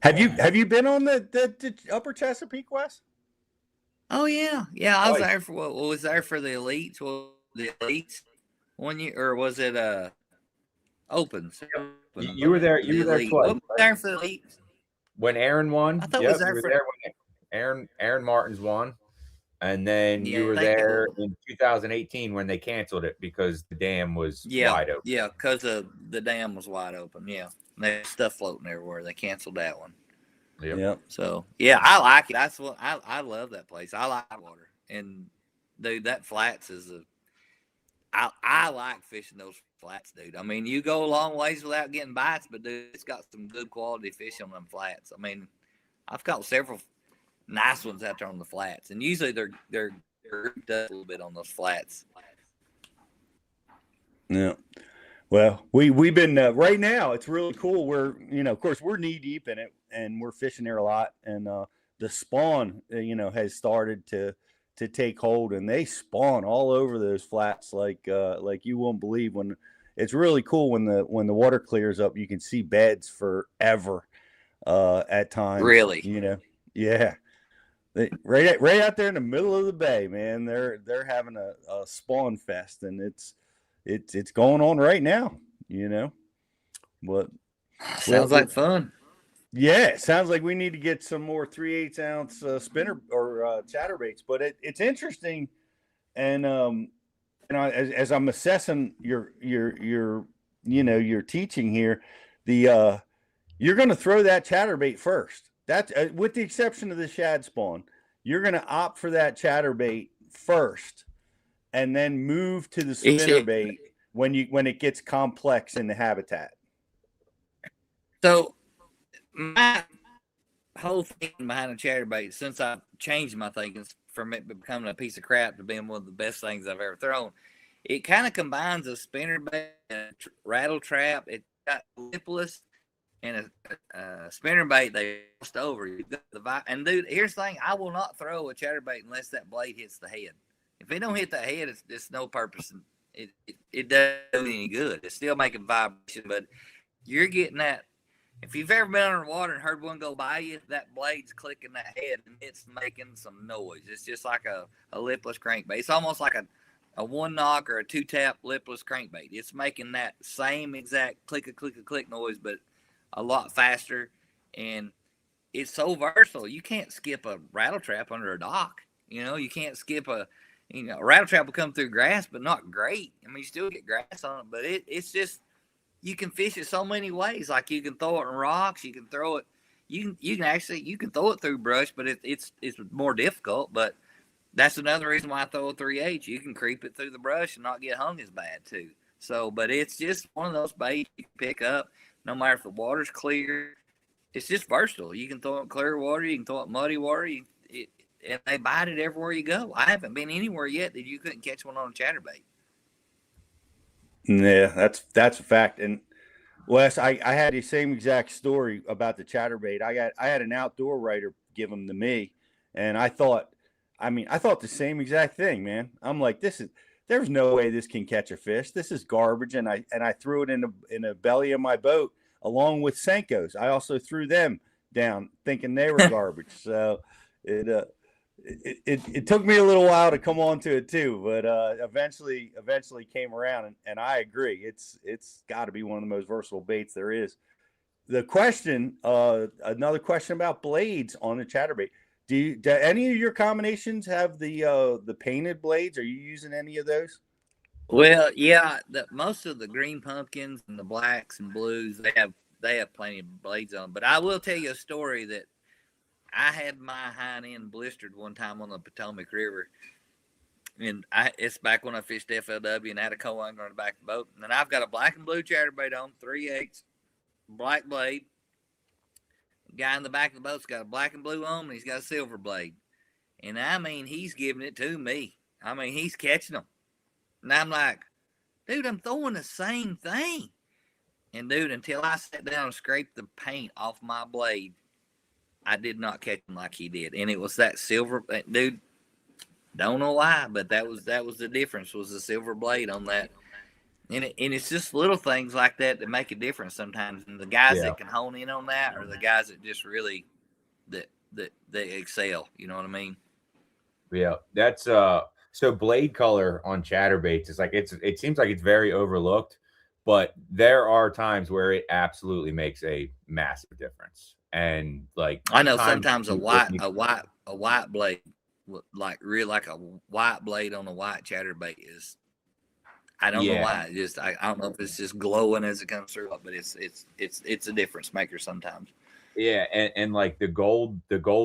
Have you been on the Upper Chesapeake, West? Oh yeah, I was there for what was there for the elites? Well, the elites 1 year, or was it opens? You were there. You were there twice. Was there for the elites when Aaron won. I thought was there for Aaron Martins won, and then you were there in 2018 when they canceled it because the dam was wide open. Yeah, because the dam was wide open. Yeah, there's stuff floating everywhere. They canceled that one. Yep. So yeah, I like it. That's what I love that place. I like water, and dude, that flats is I like fishing those flats, dude. I mean, you go a long ways without getting bites, but dude, it's got some good quality fish on them flats. I mean, I've caught several nice ones out there on the flats, and usually they're grouped up a little bit on those flats. Yeah. Well, we've been right now. It's really cool. We're of course, we're knee deep in it, and we're fishing there a lot. And the spawn, has started to take hold, and they spawn all over those flats like you won't believe. When it's really cool when the water clears up, you can see beds forever at times. Really, yeah. Right out there in the middle of the bay, man. They're having a spawn fest, and it's going on right now, But sounds like fun. Yeah, it sounds like we need to get some more 3/8 ounce spinner or chatterbaits. But it's interesting, and as I'm assessing your teaching here, you're going to throw that chatterbait first. That's with the exception of the shad spawn. You're going to opt for that chatterbait first, and then move to the spinnerbait when it gets complex in the habitat. So my whole thinking behind a chatterbait, since I've changed my thinking from it becoming a piece of crap to being one of the best things I've ever thrown, it kind of combines a spinnerbait and a rattle trap. It's got lipless and a spinnerbait they lost over. And dude, here's the thing: I will not throw a chatterbait unless that blade hits the head. If it don't hit the head, it's no purpose. It doesn't do any good. It's still making vibration, but you're getting that. If you've ever been underwater and heard one go by you, that blade's clicking that head and it's making some noise. It's just like a lipless crankbait. It's almost like a one knock or a two tap lipless crankbait. It's making that same exact click noise, but a lot faster. And it's so versatile. You can't skip a rattle trap under a dock. You can't skip You know, a rattle trap will come through grass, but not great. I mean, you still get grass on it, but it's just, you can fish it so many ways. Like you can throw it in rocks, you can throw it, you can throw it through brush, but it's more difficult. But that's another reason why I throw a 3/8. You can creep it through the brush and not get hung as bad too. So, but it's just one of those baits you can pick up, no matter if the water's clear. It's just versatile. You can throw it in clear water, you can throw it in muddy water, and they bite it everywhere you go. I haven't been anywhere yet that you couldn't catch one on a chatterbait. Yeah, that's a fact. And Wes, I had the same exact story about the chatterbait. I had an outdoor writer give them to me, and I thought the same exact thing, man. I'm like, there's no way this can catch a fish. This is garbage. And I threw it in the belly of my boat along with Senkos. I also threw them down thinking they were garbage. So it took me a little while to come on to it too, but eventually came around, and I agree. It's got to be one of the most versatile baits there is. The question, another question about blades on the chatterbait. Do any of your combinations have the painted blades? Are you using any of those? Well, yeah, most of the green pumpkins and the blacks and blues, they have plenty of blades on. But I will tell you a story that I had my hind end blistered one time on the Potomac River, and it's back when I fished FLW and had a co-angler on the back of the boat. And then I've got a black and blue chatterbait on, 3/8, black blade. The guy in the back of the boat's got a black and blue on, and he's got a silver blade. And I mean, he's giving it to me. I mean, he's catching them. And I'm like, dude, I'm throwing the same thing. And dude, until I sat down and scraped the paint off my blade, I did not catch him like he did. And it was that silver, dude, don't know why, but that was the difference, was the silver blade on that. And it's just little things like that make a difference sometimes. And the guys that can hone in on that are the guys that just really, that they excel. You know what I mean? Yeah, that's so blade color on chatterbaits is like, it seems like it's very overlooked, but there are times where it absolutely makes a massive difference. And like, I know sometimes a white blade, like a white blade on a white chatterbait is, I don't know why. I don't know if it's just glowing as it comes through, but it's a difference maker sometimes. Yeah, and like the gold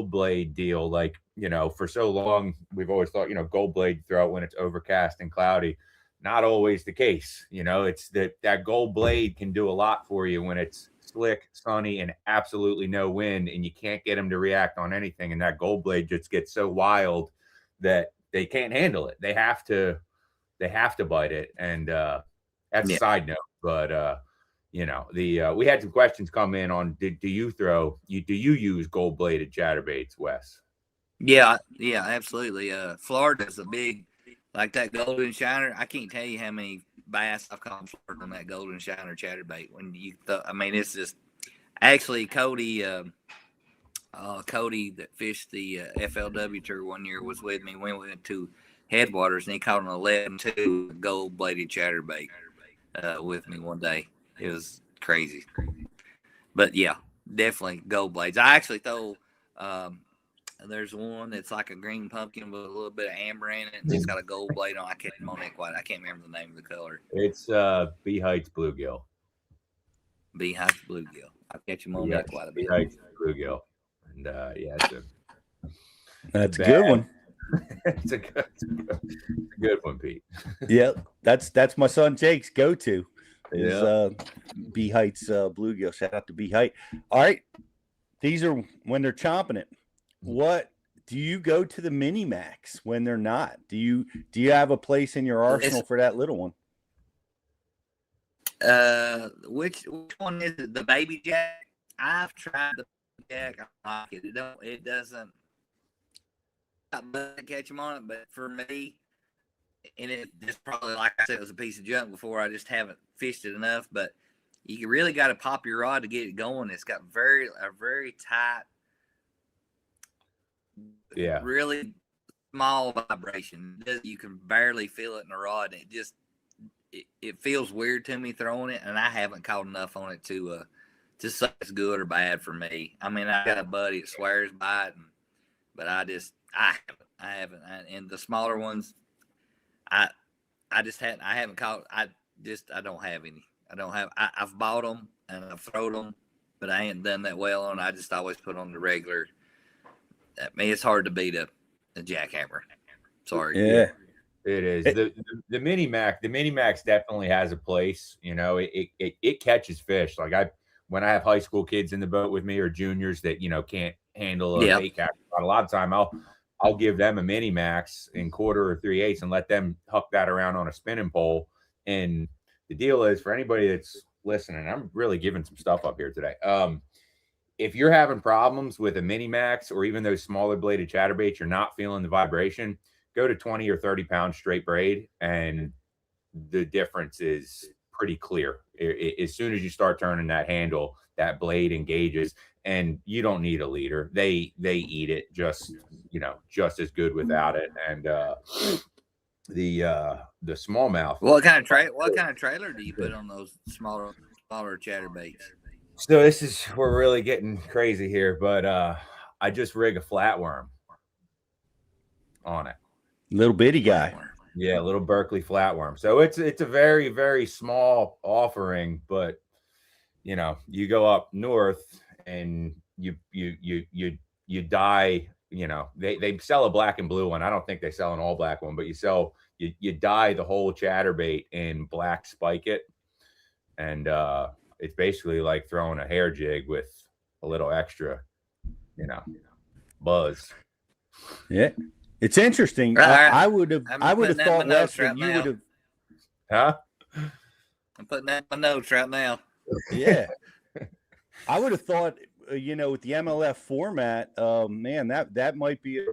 blade deal, like, you know, for so long we've always thought, you know, gold blade throw it when it's overcast and cloudy. Not always the case. You know, it's that gold blade can do a lot for you when it's slick, sunny, and absolutely no wind, and you can't get them to react on anything. And that gold blade just gets so wild that they can't handle it. They have to bite it. And that's a side note, but you know, we had some questions come in on do you use gold bladed chatterbaits, Wes? Yeah, absolutely. Florida's a big, like that golden shiner. I can't tell you how many bass I've caught on that golden shiner chatterbait. I mean, it's just actually Cody that fished the FLW tour one year was with me. We went to Headwaters and he caught an 11-2 gold bladed chatterbait with me one day. It was crazy. But yeah, definitely gold blades. I actually throw there's one that's like a green pumpkin with a little bit of amber in it. And it's got a gold blade on. I can't remember the name of the color. It's B Heights bluegill. B Heights bluegill. I catch them on that quite a bit. B Heights bluegill. And that's a good one. It's a good one, Pete. Yep, that's my son Jake's go-to. Is B Heights bluegill. Shout out to B Height. All right, these are when they're chomping it. What do you go to the mini max when they're not? Do you have a place in your arsenal for that little one? Which one is it? The baby jack? I've tried the jack. I like it. It doesn't catch them on it, but for me, and it just probably, like I said, it was a piece of junk before. I just haven't fished it enough. But you really got to pop your rod to get it going. It's got a very tight, really small vibration. You can barely feel it in the rod. And it feels weird to me throwing it, and I haven't caught enough on it to say it's good or bad for me. I mean, I got a buddy that swears by it, but I haven't. And the smaller ones, I haven't caught. I don't have any. I've bought them and I've thrown them, but I ain't done that well on. I just always put on the regular. I mean, it's hard to beat a jackhammer. Sorry. Yeah. It is. The mini max definitely has a place. You know, it catches fish. Like when I have high school kids in the boat with me or juniors that, you know, can't handle a bait catch, a lot of time I'll give them a mini max in 1/4 or 3/8 and let them huck that around on a spinning pole. And the deal is, for anybody that's listening, I'm really giving some stuff up here today. If you're having problems with a mini max or even those smaller bladed chatterbaits, you're not feeling the vibration, go to 20 or 30 pound straight braid, and the difference is pretty clear. As soon as you start turning that handle, that blade engages, and you don't need a leader. They eat it just as good without it. And the smallmouth. What kind of trailer do you put on those smaller chatterbaits? So we're really getting crazy here, but I just rig a flatworm on it. Little bitty guy. Yeah, little Berkeley flatworm. So it's a very, very small offering, but you know, you go up north and you dye, you know, they sell a black and blue one. I don't think they sell an all black one, but you dye the whole chatterbait in black spike it. And it's basically like throwing a hair jig with a little extra, you know, buzz. Yeah. It's interesting. I would have thought, Wes, that you would have. Huh? I'm putting that in my notes right now. Yeah. I would have thought, you know, with the MLF format, man, that might be.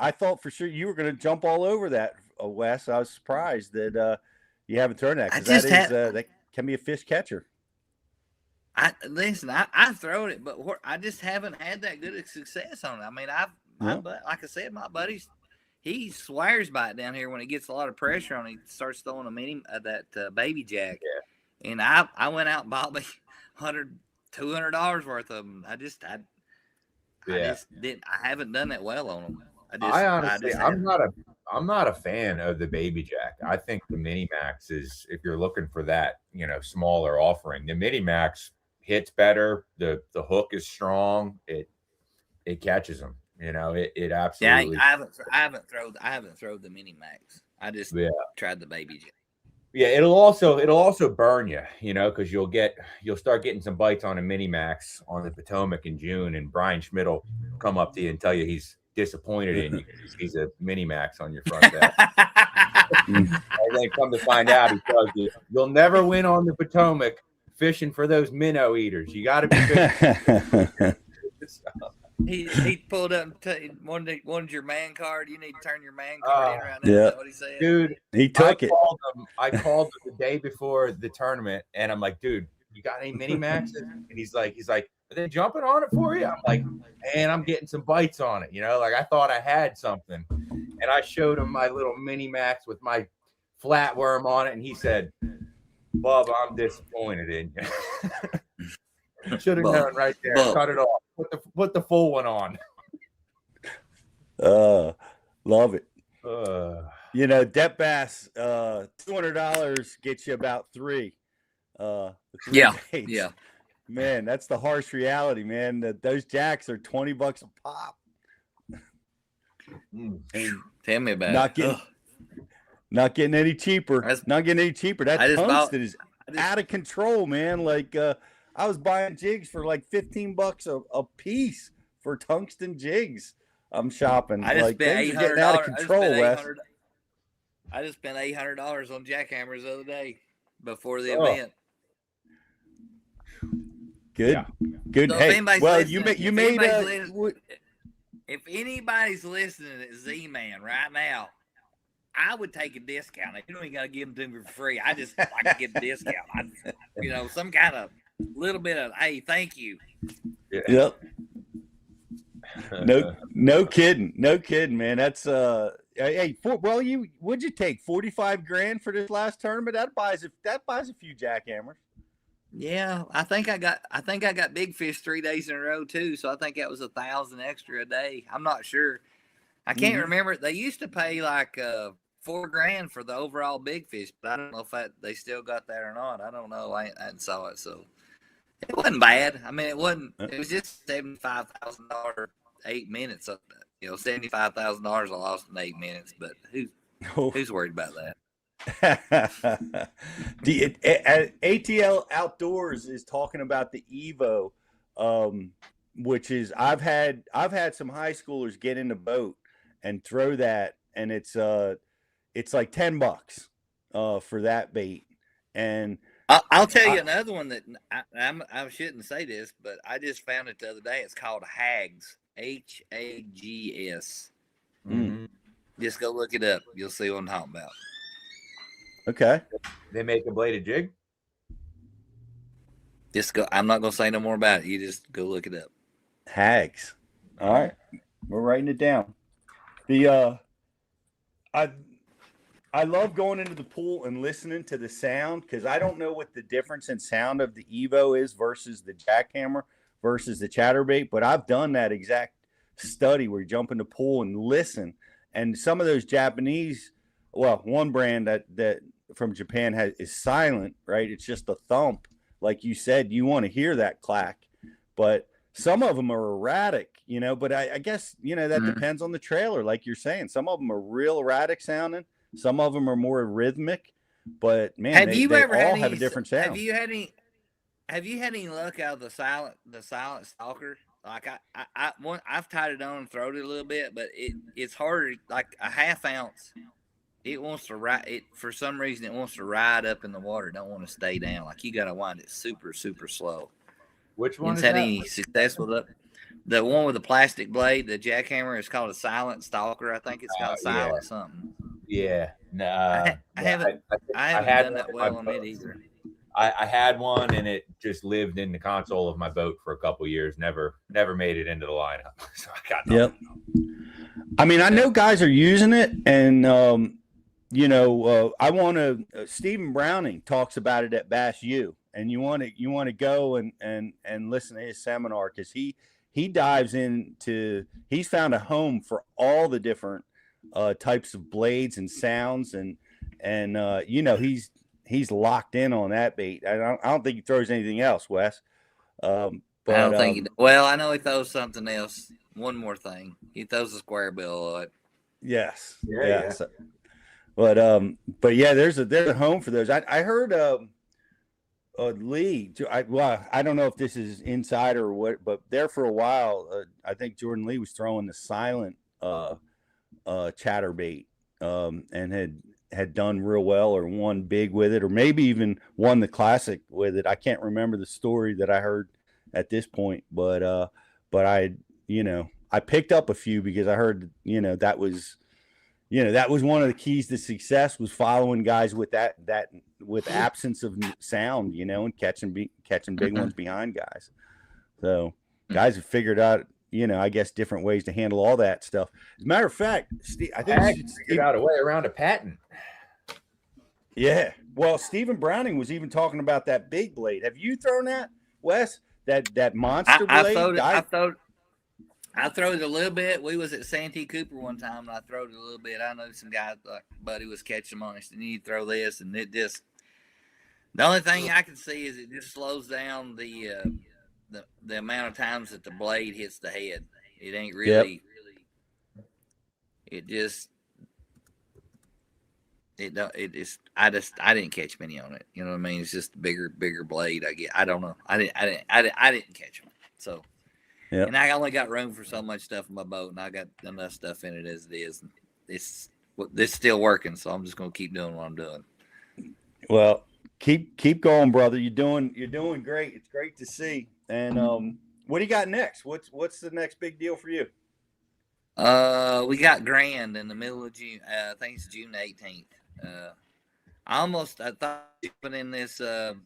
I thought for sure you were going to jump all over that, Wes. I was surprised that you haven't thrown that, because that can be a fish catcher. I thrown it, but I just haven't had that good of success on it. I mean, like I said, my buddies, he swears by it down here when he gets a lot of pressure on it. He starts throwing that baby jack. Yeah. And I went out and bought me $200 worth of them. I just didn't. I haven't done that well on them. I'm not a fan of the baby jack. I think the mini max is, if you're looking for that, you know, smaller offering, the mini max hits better. The hook is strong. It catches them. You know, it absolutely. Yeah, I haven't thrown the mini max. I just tried the baby jack. Yeah, it'll also burn you, you know, because you'll start getting some bites on a mini max on the Potomac in June, and Brian Schmidt will come up to you and tell you he's disappointed in you because he's a mini max on your front deck. And then come to find out, he tells you you'll never win on the Potomac fishing for those minnow eaters. You got to be fishing. He pulled up and wanted your man card. You need to turn your man card in right now. Yeah. Is that what he said? Dude, he took it. I called him the day before the tournament, and I'm like, dude, you got any mini maxes? And he's like, are they jumping on it for you? I'm like, man, I'm getting some bites on it. You know, like I thought I had something. And I showed him my little mini max with my flatworm on it, and he said, Bub, I'm disappointed in you. Should have known right there. Cut it off. Put the full one on. Love it. You know, depth bass, $200 gets you about three. Yeah. Man, that's the harsh reality, man. Those jacks are $20 a pop. Tell me about it. Not getting any cheaper. That tungsten is out of control, man. Like I was buying jigs for like $15 a piece for tungsten jigs. I'm shopping. I just spent $800 out of control, Wes. I just spent $800 on jackhammers the other day before the event. Good. So hey, well, you made if anybody's listening to Z-Man right now, I would take a discount. You don't even got to give them to me for free. I just like to get a discount. Some kind of little bit of, hey, thank you. Yeah. Yep. No kidding, man. That's would you take 45 grand for this last tournament? That buys a few jackhammers. Yeah, I think I got big fish 3 days in a row too. So I think that was 1,000 extra a day. I'm not sure. I can't remember. They used to pay like $4,000 for the overall big fish, but I don't know if they still got that or not. I don't know. I hadn't saw it, so it wasn't bad. I mean, it wasn't. It was just $75,000, 8 minutes. $75,000 I lost in 8 minutes. But who's worried about that? ATL Outdoors is talking about the Evo, which is I've had some high schoolers get in the boat and throw that, and it's like $10 for that bait. And I'll tell you another one that I shouldn't say this, but I just found it the other day. It's called Hags, Hags. Mm. Just go look it up. You'll see what I'm talking about. Okay. They make a bladed jig? Just go. I'm not going to say no more about it. You just go look it up. Hags. All right. We're writing it down. I love going into the pool and listening to the sound, because I don't know what the difference in sound of the Evo is versus the jackhammer versus the chatterbait, but I've done that exact study where you jump in the pool and listen. And some of those Japanese, well, one brand that from Japan is silent, right? It's just a thump. Like you said, you want to hear that clack, but some of them are erratic, but I guess, that depends on the trailer. Like you're saying, some of them are real erratic sounding. Some of them are more rhythmic, but man, they all have a different sound. Have you had any luck out of the silent stalker? Like I've tied it on and thrown it a little bit, but it's harder. Like a half ounce, it wants to ride. It for some reason it wants to ride up in the water. It don't want to stay down. Like you got to wind it super slow. Which one? Has had any success with it? The one with the plastic blade, the jackhammer, is called a silent stalker. I think it's called silent something. Yeah, no, I haven't done that well on it either. I had one, and it just lived in the console of my boat for a couple years. Never made it into the lineup. So I got nothing. Yep. I mean, I know guys are using it, and I want to. Stephen Browning talks about it at Bass U, and you want to go and listen to his seminar, because he dives into. He's found a home for all the different types of blades and sounds, and he's locked in on that bait. I don't think he throws anything else, Wes. But I don't think well, I know he throws something else. One more thing, he throws a square bill a lot. Yes. Yeah. But yeah, there's a home for those. I heard Lee. I don't know if this is insider or what, but there for a while, I think Jordan Lee was throwing the silent chatterbait, and had done real well, or won big with it, or maybe even won the classic with it. I can't remember the story that I heard at this point, but I picked up a few because I heard that was one of the keys to success, was following guys with that with absence of sound, and catching big ones behind guys. So guys have figured out, I guess, different ways to handle all that stuff. As a matter of fact, Steve, I think figured out a way around a patent. Yeah. Well, Stephen Browning was even talking about that big blade. Have you thrown that, Wes? That monster blade? I throwed it a little bit. We was at Santee Cooper one time, and I throwed it a little bit. I know some guys, like buddy was catching them on. He said, "You need to throw this," and it just. The only thing I can see is it just slows down the amount of times that the blade hits the head. It ain't really. Yep. It just. I didn't catch many on it. You know what I mean? It's just a bigger blade. I don't know. I didn't catch them. So, yep. And I only got room for so much stuff in my boat, and I got enough stuff in it as it is. And it's still working, so I'm just gonna keep doing what I'm doing. Well, keep going, brother. You're doing great. It's great to see. And what do you got next? What's the next big deal for you? We got Grand in the middle of June. I think it's June 18th. I thought in this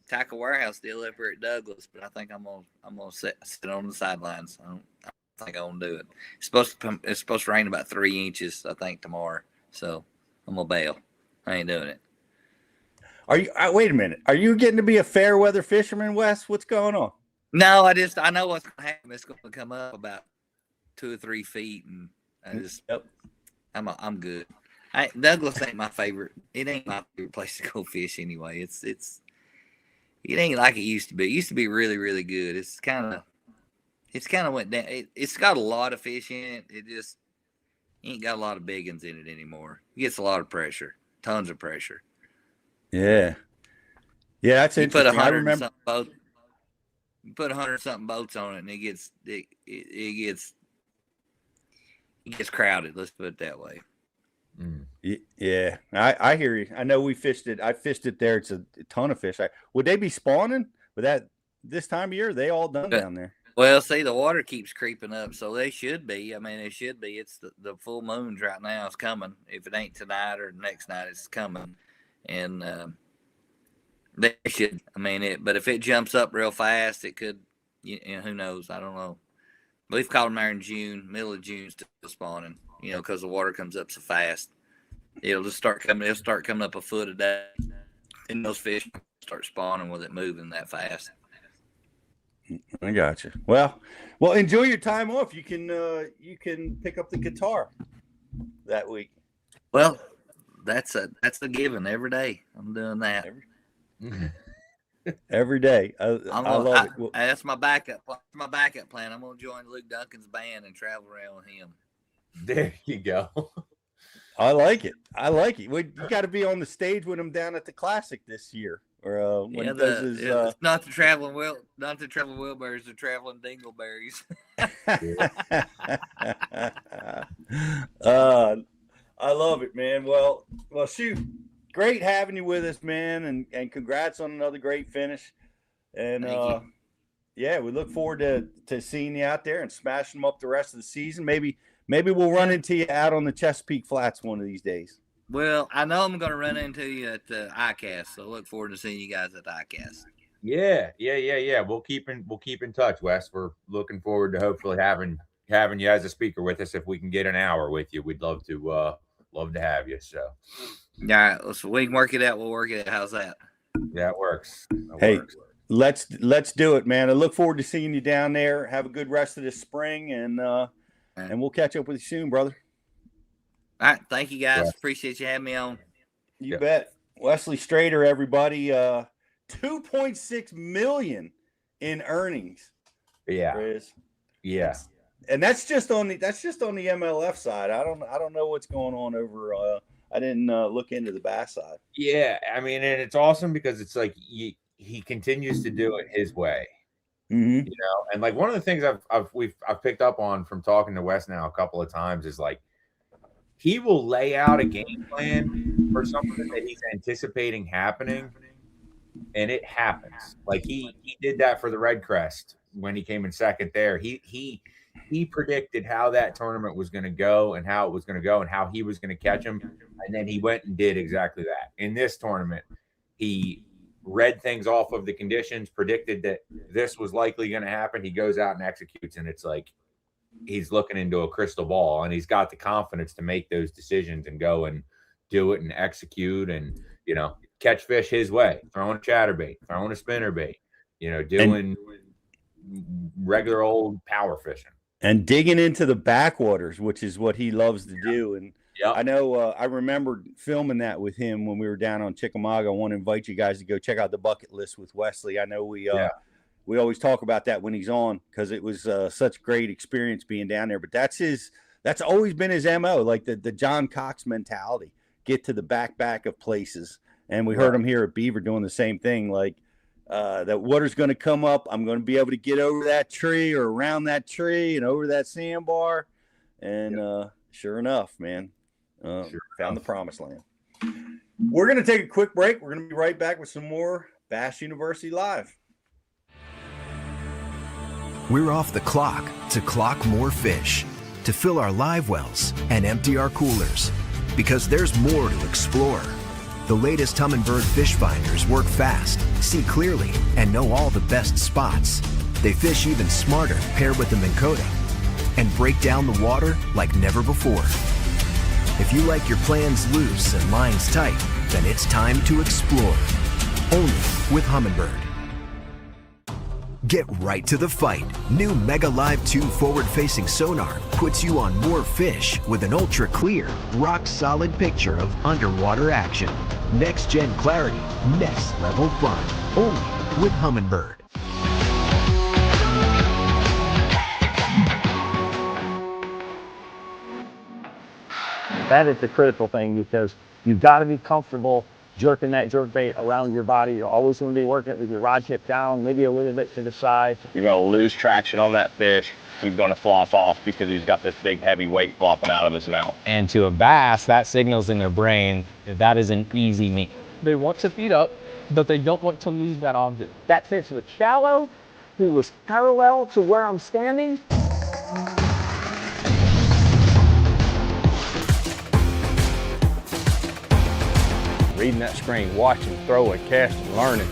tackle warehouse deal up here at Douglas, but I think I'm gonna sit on the sidelines. I don't think I want to do it. It's supposed to rain about 3 inches, I think, tomorrow. So I'm gonna bail. I ain't doing it. Are you? Wait a minute. Are you getting to be a fair weather fisherman, Wes? What's going on? No, I know what's gonna happen. It's gonna come up about 2 or 3 feet, and I'm good. Douglas ain't my favorite. It ain't my favorite place to go fish anyway. It ain't like it used to be. It used to be really, really good. It's kind of went down. It's got a lot of fish in it. It just ain't got a lot of big ones in it anymore. It gets a lot of pressure, tons of pressure. Yeah, that's you interesting. Put I remember. You put 100-something boats on it, and it gets crowded. Let's put it that way. Yeah, I hear you. I know we fished it. I fished it there. It's a ton of fish. Would they be spawning with that this time of year? They all done down there. Well, see, the water keeps creeping up, so they should be. I mean, they should be. It's the full moons right now is coming. If it ain't tonight or next night, it's coming, and they should. I mean, but if it jumps up real fast, it could. Who knows? I don't know. We've caught them there in June, middle of June, still spawning. Because the water comes up so fast, it'll just start coming. It'll start coming up a foot a day, and those fish start spawning with it moving that fast. I got you. Well, enjoy your time off. You can pick up the guitar that week. Well, that's a given every day. I'm doing that every day. I love it. That's my backup. My backup plan. I'm gonna join Luke Duncan's band and travel around with him. There you go. I like it. You got to be on the stage with him down at the Classic this year, or when he does his. Not the traveling wheelbarrows, the traveling dingleberries. I love it, man. Well, shoot, great having you with us, man, and congrats on another great finish. And yeah, we look forward to seeing you out there and smashing them up the rest of the season. Maybe we'll run into you out on the Chesapeake Flats one of these days. Well, I know I'm going to run into you at ICAST, so look forward to seeing you guys at ICAST. Yeah. We'll keep in touch, Wes. We're looking forward to hopefully having you as a speaker with us. If we can get an hour with you, we'd love to have you. So, all right, so we can work it out. We'll work it out. How's that? Yeah, it works. Let's do it, man. I look forward to seeing you down there. Have a good rest of this spring, and we'll catch up with you soon, brother. All right. Thank you, guys. Yeah. Appreciate you having me on. You bet. Wesley Strader, everybody. 2.6 million in earnings. Yeah. Chris. Yeah. And that's just on the MLF side. I don't know what's going on over. I didn't look into the bass side. Yeah. I mean, and it's awesome because it's like he continues to do it his way. Mm-hmm. And like one of the things I've picked up on from talking to Wes now a couple of times is like he will lay out a game plan for something that he's anticipating happening, and it happens. Like he did that for the Red Crest when he came in second there. He predicted how that tournament was going to go and how it was going to go and how he was going to catch him, and then he went and did exactly that. In this tournament, he read things off of the conditions, predicted that this was likely going to happen. He goes out and executes, and it's like he's looking into a crystal ball, and he's got the confidence to make those decisions and go and do it and execute and, catch fish his way, throwing a chatterbait, throwing a spinnerbait, doing regular old power fishing. And digging into the backwaters, which is what he loves to do. And yep. I know I remember filming that with him when we were down on Chickamauga. I want to invite you guys to go check out the bucket list with Wesley. I know we always talk about that when he's on because it was such great experience being down there. But that's always been his MO, like the John Cox mentality, get to the back of places. And we heard him here at Beaver doing the same thing, like that water's going to come up. I'm going to be able to get over that tree or around that tree and over that sandbar. And sure enough, man, found the promised land. We're going to take a quick break. We're going to be right back with some more Bass University Live. We're off the clock to clock more fish, to fill our live wells and empty our coolers, because there's more to explore. The latest Humminbird fish finders work fast, see clearly, and know all the best spots. They fish even smarter paired with the Minn Kota and break down the water like never before. If you like your plans loose and lines tight, then it's time to explore. Only with Humminbird. Get right to the fight. New Mega Live 2 forward-facing sonar puts you on more fish with an ultra-clear, rock-solid picture of underwater action. Next-gen clarity, next-level fun. Only with Humminbird. That is the critical thing, because you've got to be comfortable jerking that jerkbait around your body. You're always going to be working with your rod tip down, maybe a little bit to the side. You're going to lose traction on that fish. He's going to flop off because he's got this big heavy weight flopping out of his mouth. And to a bass, that signals in their brain that is an easy meat. They want to feed up, but they don't want to lose that object. That fish was shallow, he was parallel to where I'm standing. Reading that screen, watching, throwing, casting, learning.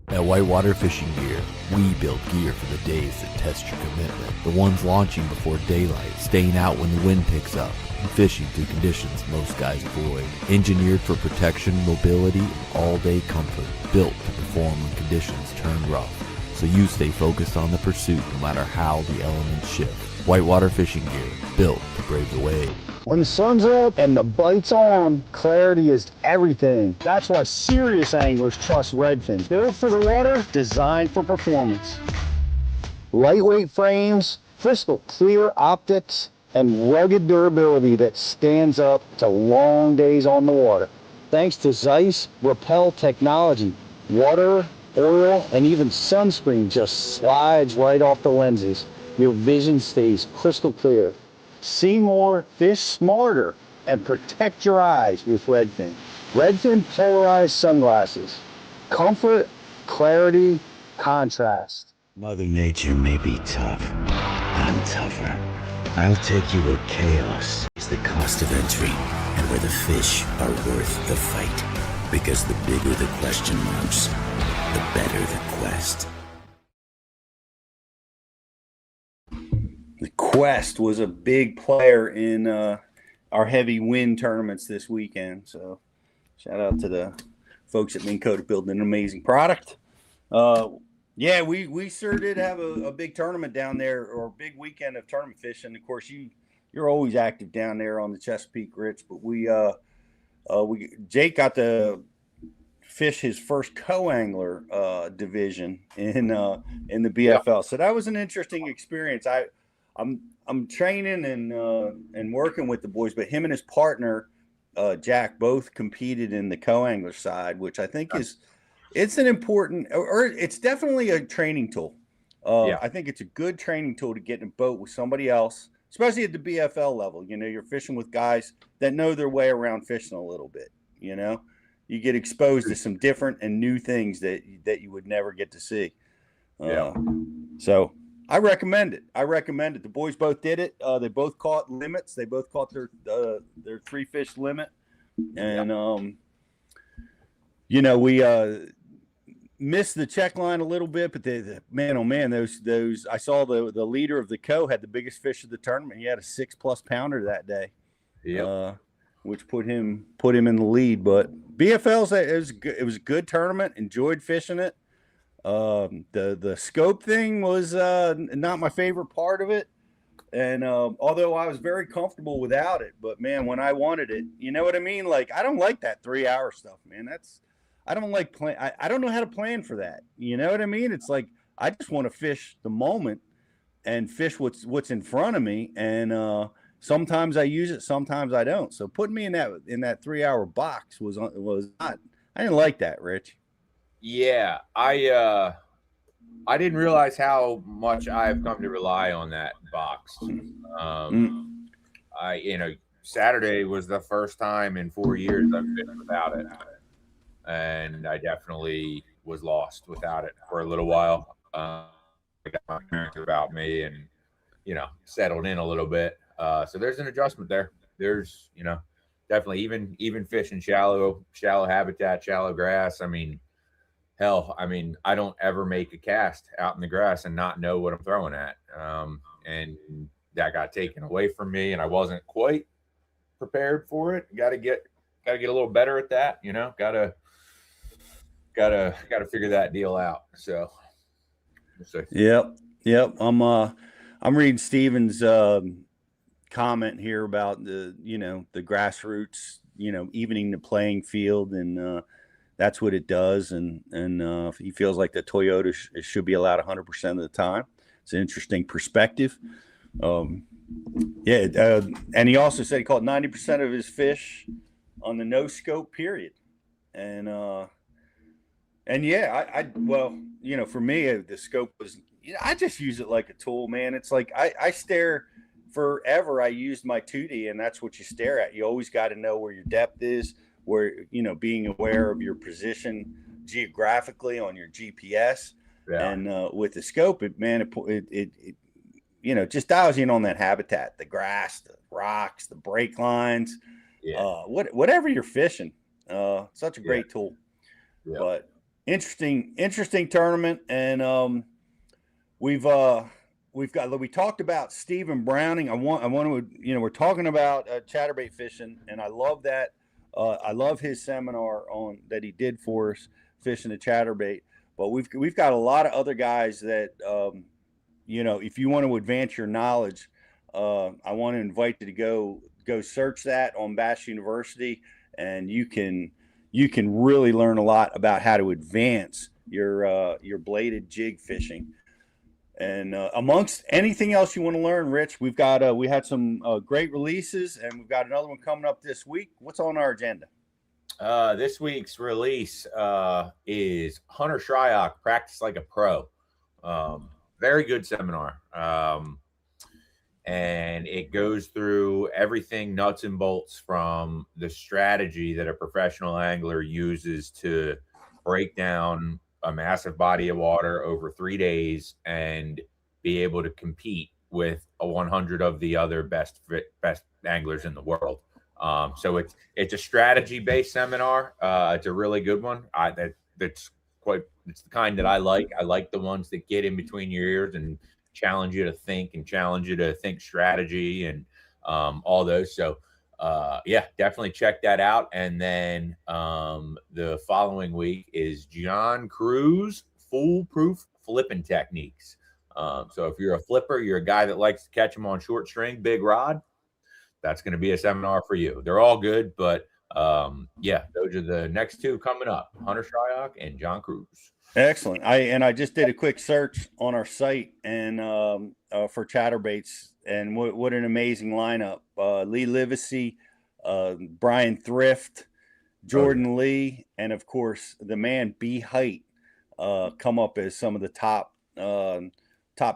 At Whitewater Fishing Gear, we build gear for the days that test your commitment. The ones launching before daylight, staying out when the wind picks up, and fishing through conditions most guys avoid. Engineered for protection, mobility, and all-day comfort. Built to perform when conditions turn rough, so you stay focused on the pursuit no matter how the elements shift. Whitewater Fishing Gear, built to brave the wave. When the sun's up and the bite's on, clarity is everything. That's why serious anglers trust Redfin. Built for the water, designed for performance. Lightweight frames, crystal clear optics, and rugged durability that stands up to long days on the water. Thanks to Zeiss Repel technology, water, oil, and even sunscreen just slides right off the lenses. Your vision stays crystal clear. See more, fish smarter, and protect your eyes with Redfin. Redfin polarized sunglasses. Comfort, clarity, contrast. Mother Nature may be tough. I'm tougher. I'll take you where chaos is the cost of entry and where the fish are worth the fight. Because the bigger the question marks, the better the quest. The Quest was a big player in our heavy wind tournaments this weekend. So shout out to the folks at Minn Kota building an amazing product. Yeah, we sure did have a big tournament down there, or a big weekend of tournament fishing. Of course, you're always active down there on the Chesapeake, Rich. But Jake got to fish his first co-angler division in the BFL. So that was an interesting experience. I'm training and working with the boys, but him and his partner Jack both competed in the co-angler side, which I think it's an important, or it's definitely a training tool. I think it's a good training tool to get in a boat with somebody else, especially at the BFL level. You know, you're fishing with guys that know their way around fishing a little bit. You know, you get exposed to some different and new things that you would never get to see. So I recommend it. The boys both did it. They both caught limits. They both caught their 3-fish limit. And, you know, we missed the check line a little bit, but man, oh man, those I saw the leader of the co had the biggest fish of the tournament. He had a 6+ pounder that day, which put him in the lead. But BFL's, it was a good tournament. Enjoyed fishing it. The scope thing was not my favorite part of it, and although I was very comfortable without it, but man, when I wanted it, you know what I mean? Like, I don't like that 3-hour stuff, man. I don't like plan. I don't know how to plan for that. You know what I mean? It's like I just want to fish the moment and fish what's in front of me, and sometimes I use it, sometimes I don't. So putting me in that 3-hour box was not. I didn't like that, Rich. Yeah, I didn't realize how much I've come to rely on that box. Saturday was the first time in 4 years I've been without it, and I definitely was lost without it for a little while. I got my parents about me, and settled in a little bit. So there's an adjustment there. There's definitely even fishing shallow habitat, shallow grass. I mean, hell, I mean, I don't ever make a cast out in the grass and not know what I'm throwing at. And that got taken away from me, and I wasn't quite prepared for it. Got to get a little better at that, you know. Got to figure that deal out. So, Yep. I'm reading Steven's comment here about the grassroots, evening the playing field, and that's what it does. And he feels like the Toyota should be allowed 100% of the time. It's an interesting perspective. And he also said he caught 90% of his fish on the no scope period. And yeah, for me, the scope was, I just use it like a tool, man. It's like I stare forever. I used my 2D, and that's what you stare at. You always got to know where your depth is, where, being aware of your position geographically on your GPS. Yeah. And with the scope, it just dials in on that habitat, the grass, the rocks, the break lines, whatever you're fishing. Such a great tool. Yeah. But interesting tournament, and we talked about Stephen Browning. I want to, we're talking about chatterbait fishing, and I love that. I love his seminar that he did for us, fishing the chatterbait. But we've got a lot of other guys that, if you want to advance your knowledge, I want to invite you to go search that on Bass University, and you can really learn a lot about how to advance your bladed jig fishing. And amongst anything else you want to learn, Rich, we had some great releases, and we've got another one coming up this week. What's on our agenda? This week's release is Hunter Shryock, Practice Like a Pro. Very good seminar. And it goes through everything nuts and bolts, from the strategy that a professional angler uses to break down a massive body of water over 3 days and be able to compete with 100 of the other best anglers in the world. So it's a strategy-based seminar. It's a really good one. It's the kind that I like. I like the ones that get in between your ears and challenge you to think strategy and all those. So definitely check that out. And then the following week is John Cruz Foolproof Flipping Techniques. So if you're a flipper, you're a guy that likes to catch them on short string, big rod, that's going to be a seminar for you. They're all good, but those are the next two coming up: Hunter Shryock and John Cruz. Excellent. I just did a quick search on our site and for Chatterbaits, and what an amazing lineup. Lee Livesey, Brian Thrift, Jordan Lee, and of course the man B Height come up as some of the top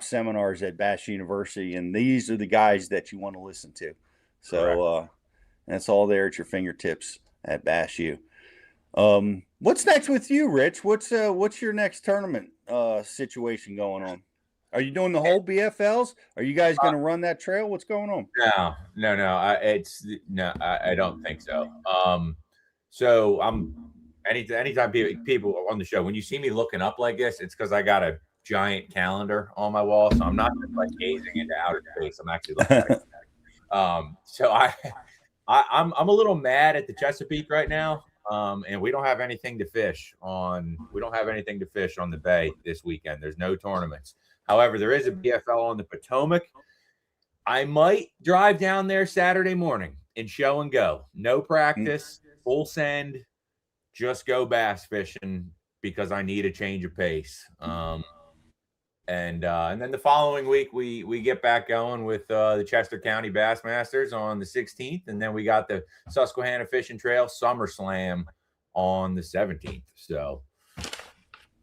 seminars at Bass University, and these are the guys that you want to listen to. So that's all there at your fingertips at Bass U. What's next with you, Rich? What's your next tournament situation going on? Are you doing the whole BFLs? Are you guys going to run that trail? What's going on? No. I don't think so. So anytime people on the show, when you see me looking up like this, it's because I got a giant calendar on my wall, so I'm not just like gazing into outer space. I'm actually looking at it. So I'm a little mad at the Chesapeake right now. And we don't have anything to fish on. We don't have anything to fish on the bay this weekend. There's no tournaments. However, there is a BFL on the Potomac. I might drive down there Saturday morning and show and go. No practice, full send, just go bass fishing because I need a change of pace. And then the following week we get back going with the Chester County Bassmasters on the 16th, and then we got the Susquehanna Fishing Trail SummerSlam on the 17th. So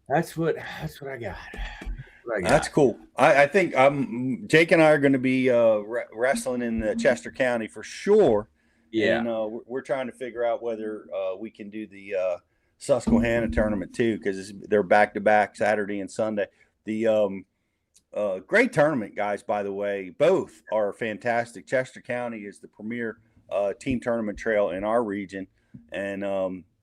that's what I got. That's cool. I think Jake and I are going to be wrestling in the Chester County for sure. Yeah, and we're trying to figure out whether we can do the Susquehanna tournament too, because they're back to back Saturday and Sunday. The great tournament, guys, by the way. Both are fantastic. Chester County is the premier team tournament trail in our region, and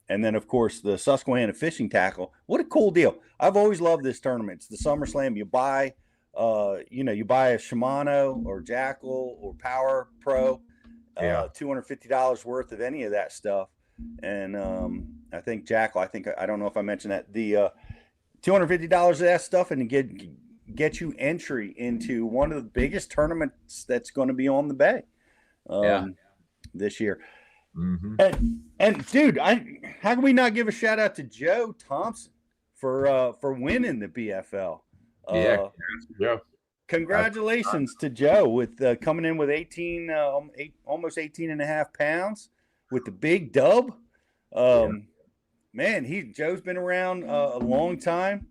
and then of course the Susquehanna fishing tackle. What a cool deal. I've always loved this tournament. It's the SummerSlam. You buy you buy a Shimano or Jackal or Power Pro, $250 worth of any of that stuff. And I think Jackal, I don't know if I mentioned that, the $250 of that stuff, and get you entry into one of the biggest tournaments that's going to be on the bay this year. And dude, how can we not give a shout out to Joe Thompson for winning the BFL? Congratulations to Joe with coming in with almost 18 and a half pounds with the big dub. Man, Joe's been around a long time.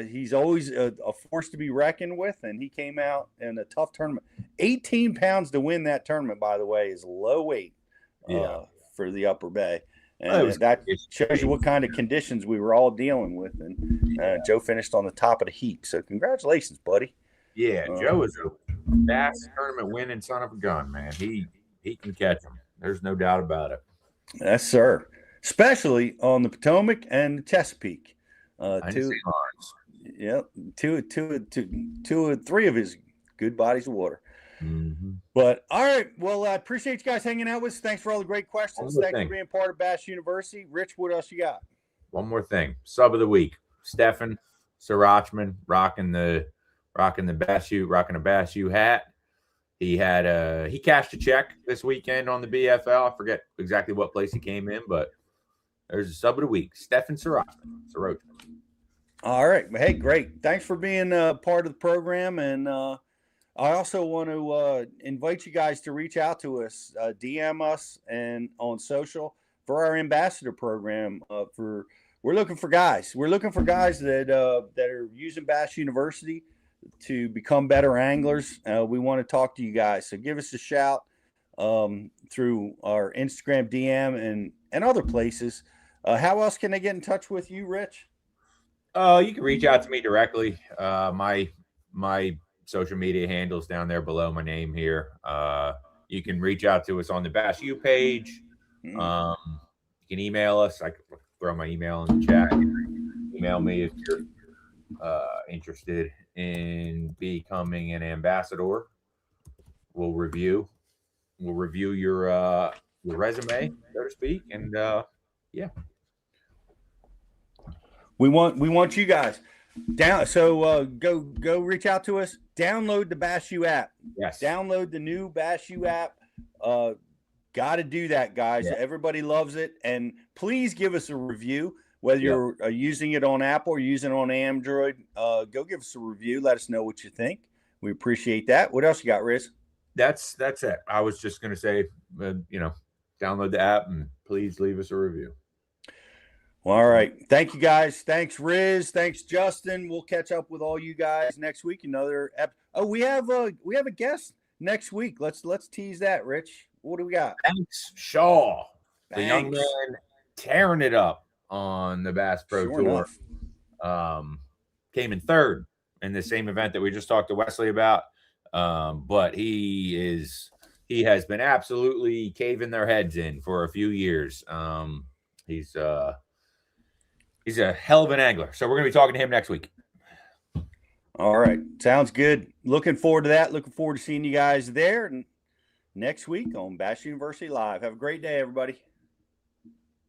He's always a force to be reckoned with, and he came out in a tough tournament. 18 pounds to win that tournament, by the way, is low weight for the Upper Bay. And that shows you what kind of conditions we were all dealing with. And Joe finished on the top of the heap. So congratulations, buddy. Yeah, Joe is a bass tournament winning son of a gun, man. He can catch them. There's no doubt about it. Yes, sir. Especially on the Potomac and the Chesapeake. Two or three of his good bodies of water. But all right, well, I appreciate you guys hanging out with us. Thanks for all the great questions. Thanks for being part of Bass University. Rich, what else you got? One more thing. Sub of the week. Stefan Sirachman rocking the Bass U, rocking a Bass U hat. He cashed a check this weekend on the BFL. I forget exactly what place he came in, but there's a sub of the week. Stefan Sirachman. All right. Hey, great. Thanks for being part of the program. And I also want to invite you guys to reach out to us, DM us, and on social for our ambassador program. We're looking for guys. We're looking for guys that are using Bass University to become better anglers. We want to talk to you guys. So give us a shout through our Instagram DM and other places. How else can they get in touch with you, Rich? You can reach out to me directly. My social media handles down there below my name here. You can reach out to us on the Bass U page. You can email us. I can throw my email in the chat. Email me if you're interested in becoming an ambassador. We'll review your resume, so to speak, and we want you guys down. So go reach out to us. Download the Bass U app. Yes. Download the new Bass U app. Got to do that, guys. Yeah. Everybody loves it, and please give us a review. Whether you're using it on Apple or using it on Android, go give us a review. Let us know what you think. We appreciate that. What else you got, Riz? That's it. I was just going to say, download the app and please leave us a review. Well, all right. Thank you, guys. Thanks, Riz. Thanks, Justin. We'll catch up with all you guys next week. We have a guest next week. Let's tease that, Rich. What do we got? Banks Shaw, the young man tearing it up on the Bass Pro Tour. Came in third in the same event that we just talked to Wesley about. But he has been absolutely caving their heads in for a few years. He's a hell of an angler. So we're going to be talking to him next week. All right. Sounds good. Looking forward to that. Looking forward to seeing you guys there next week on Bass University Live. Have a great day, everybody.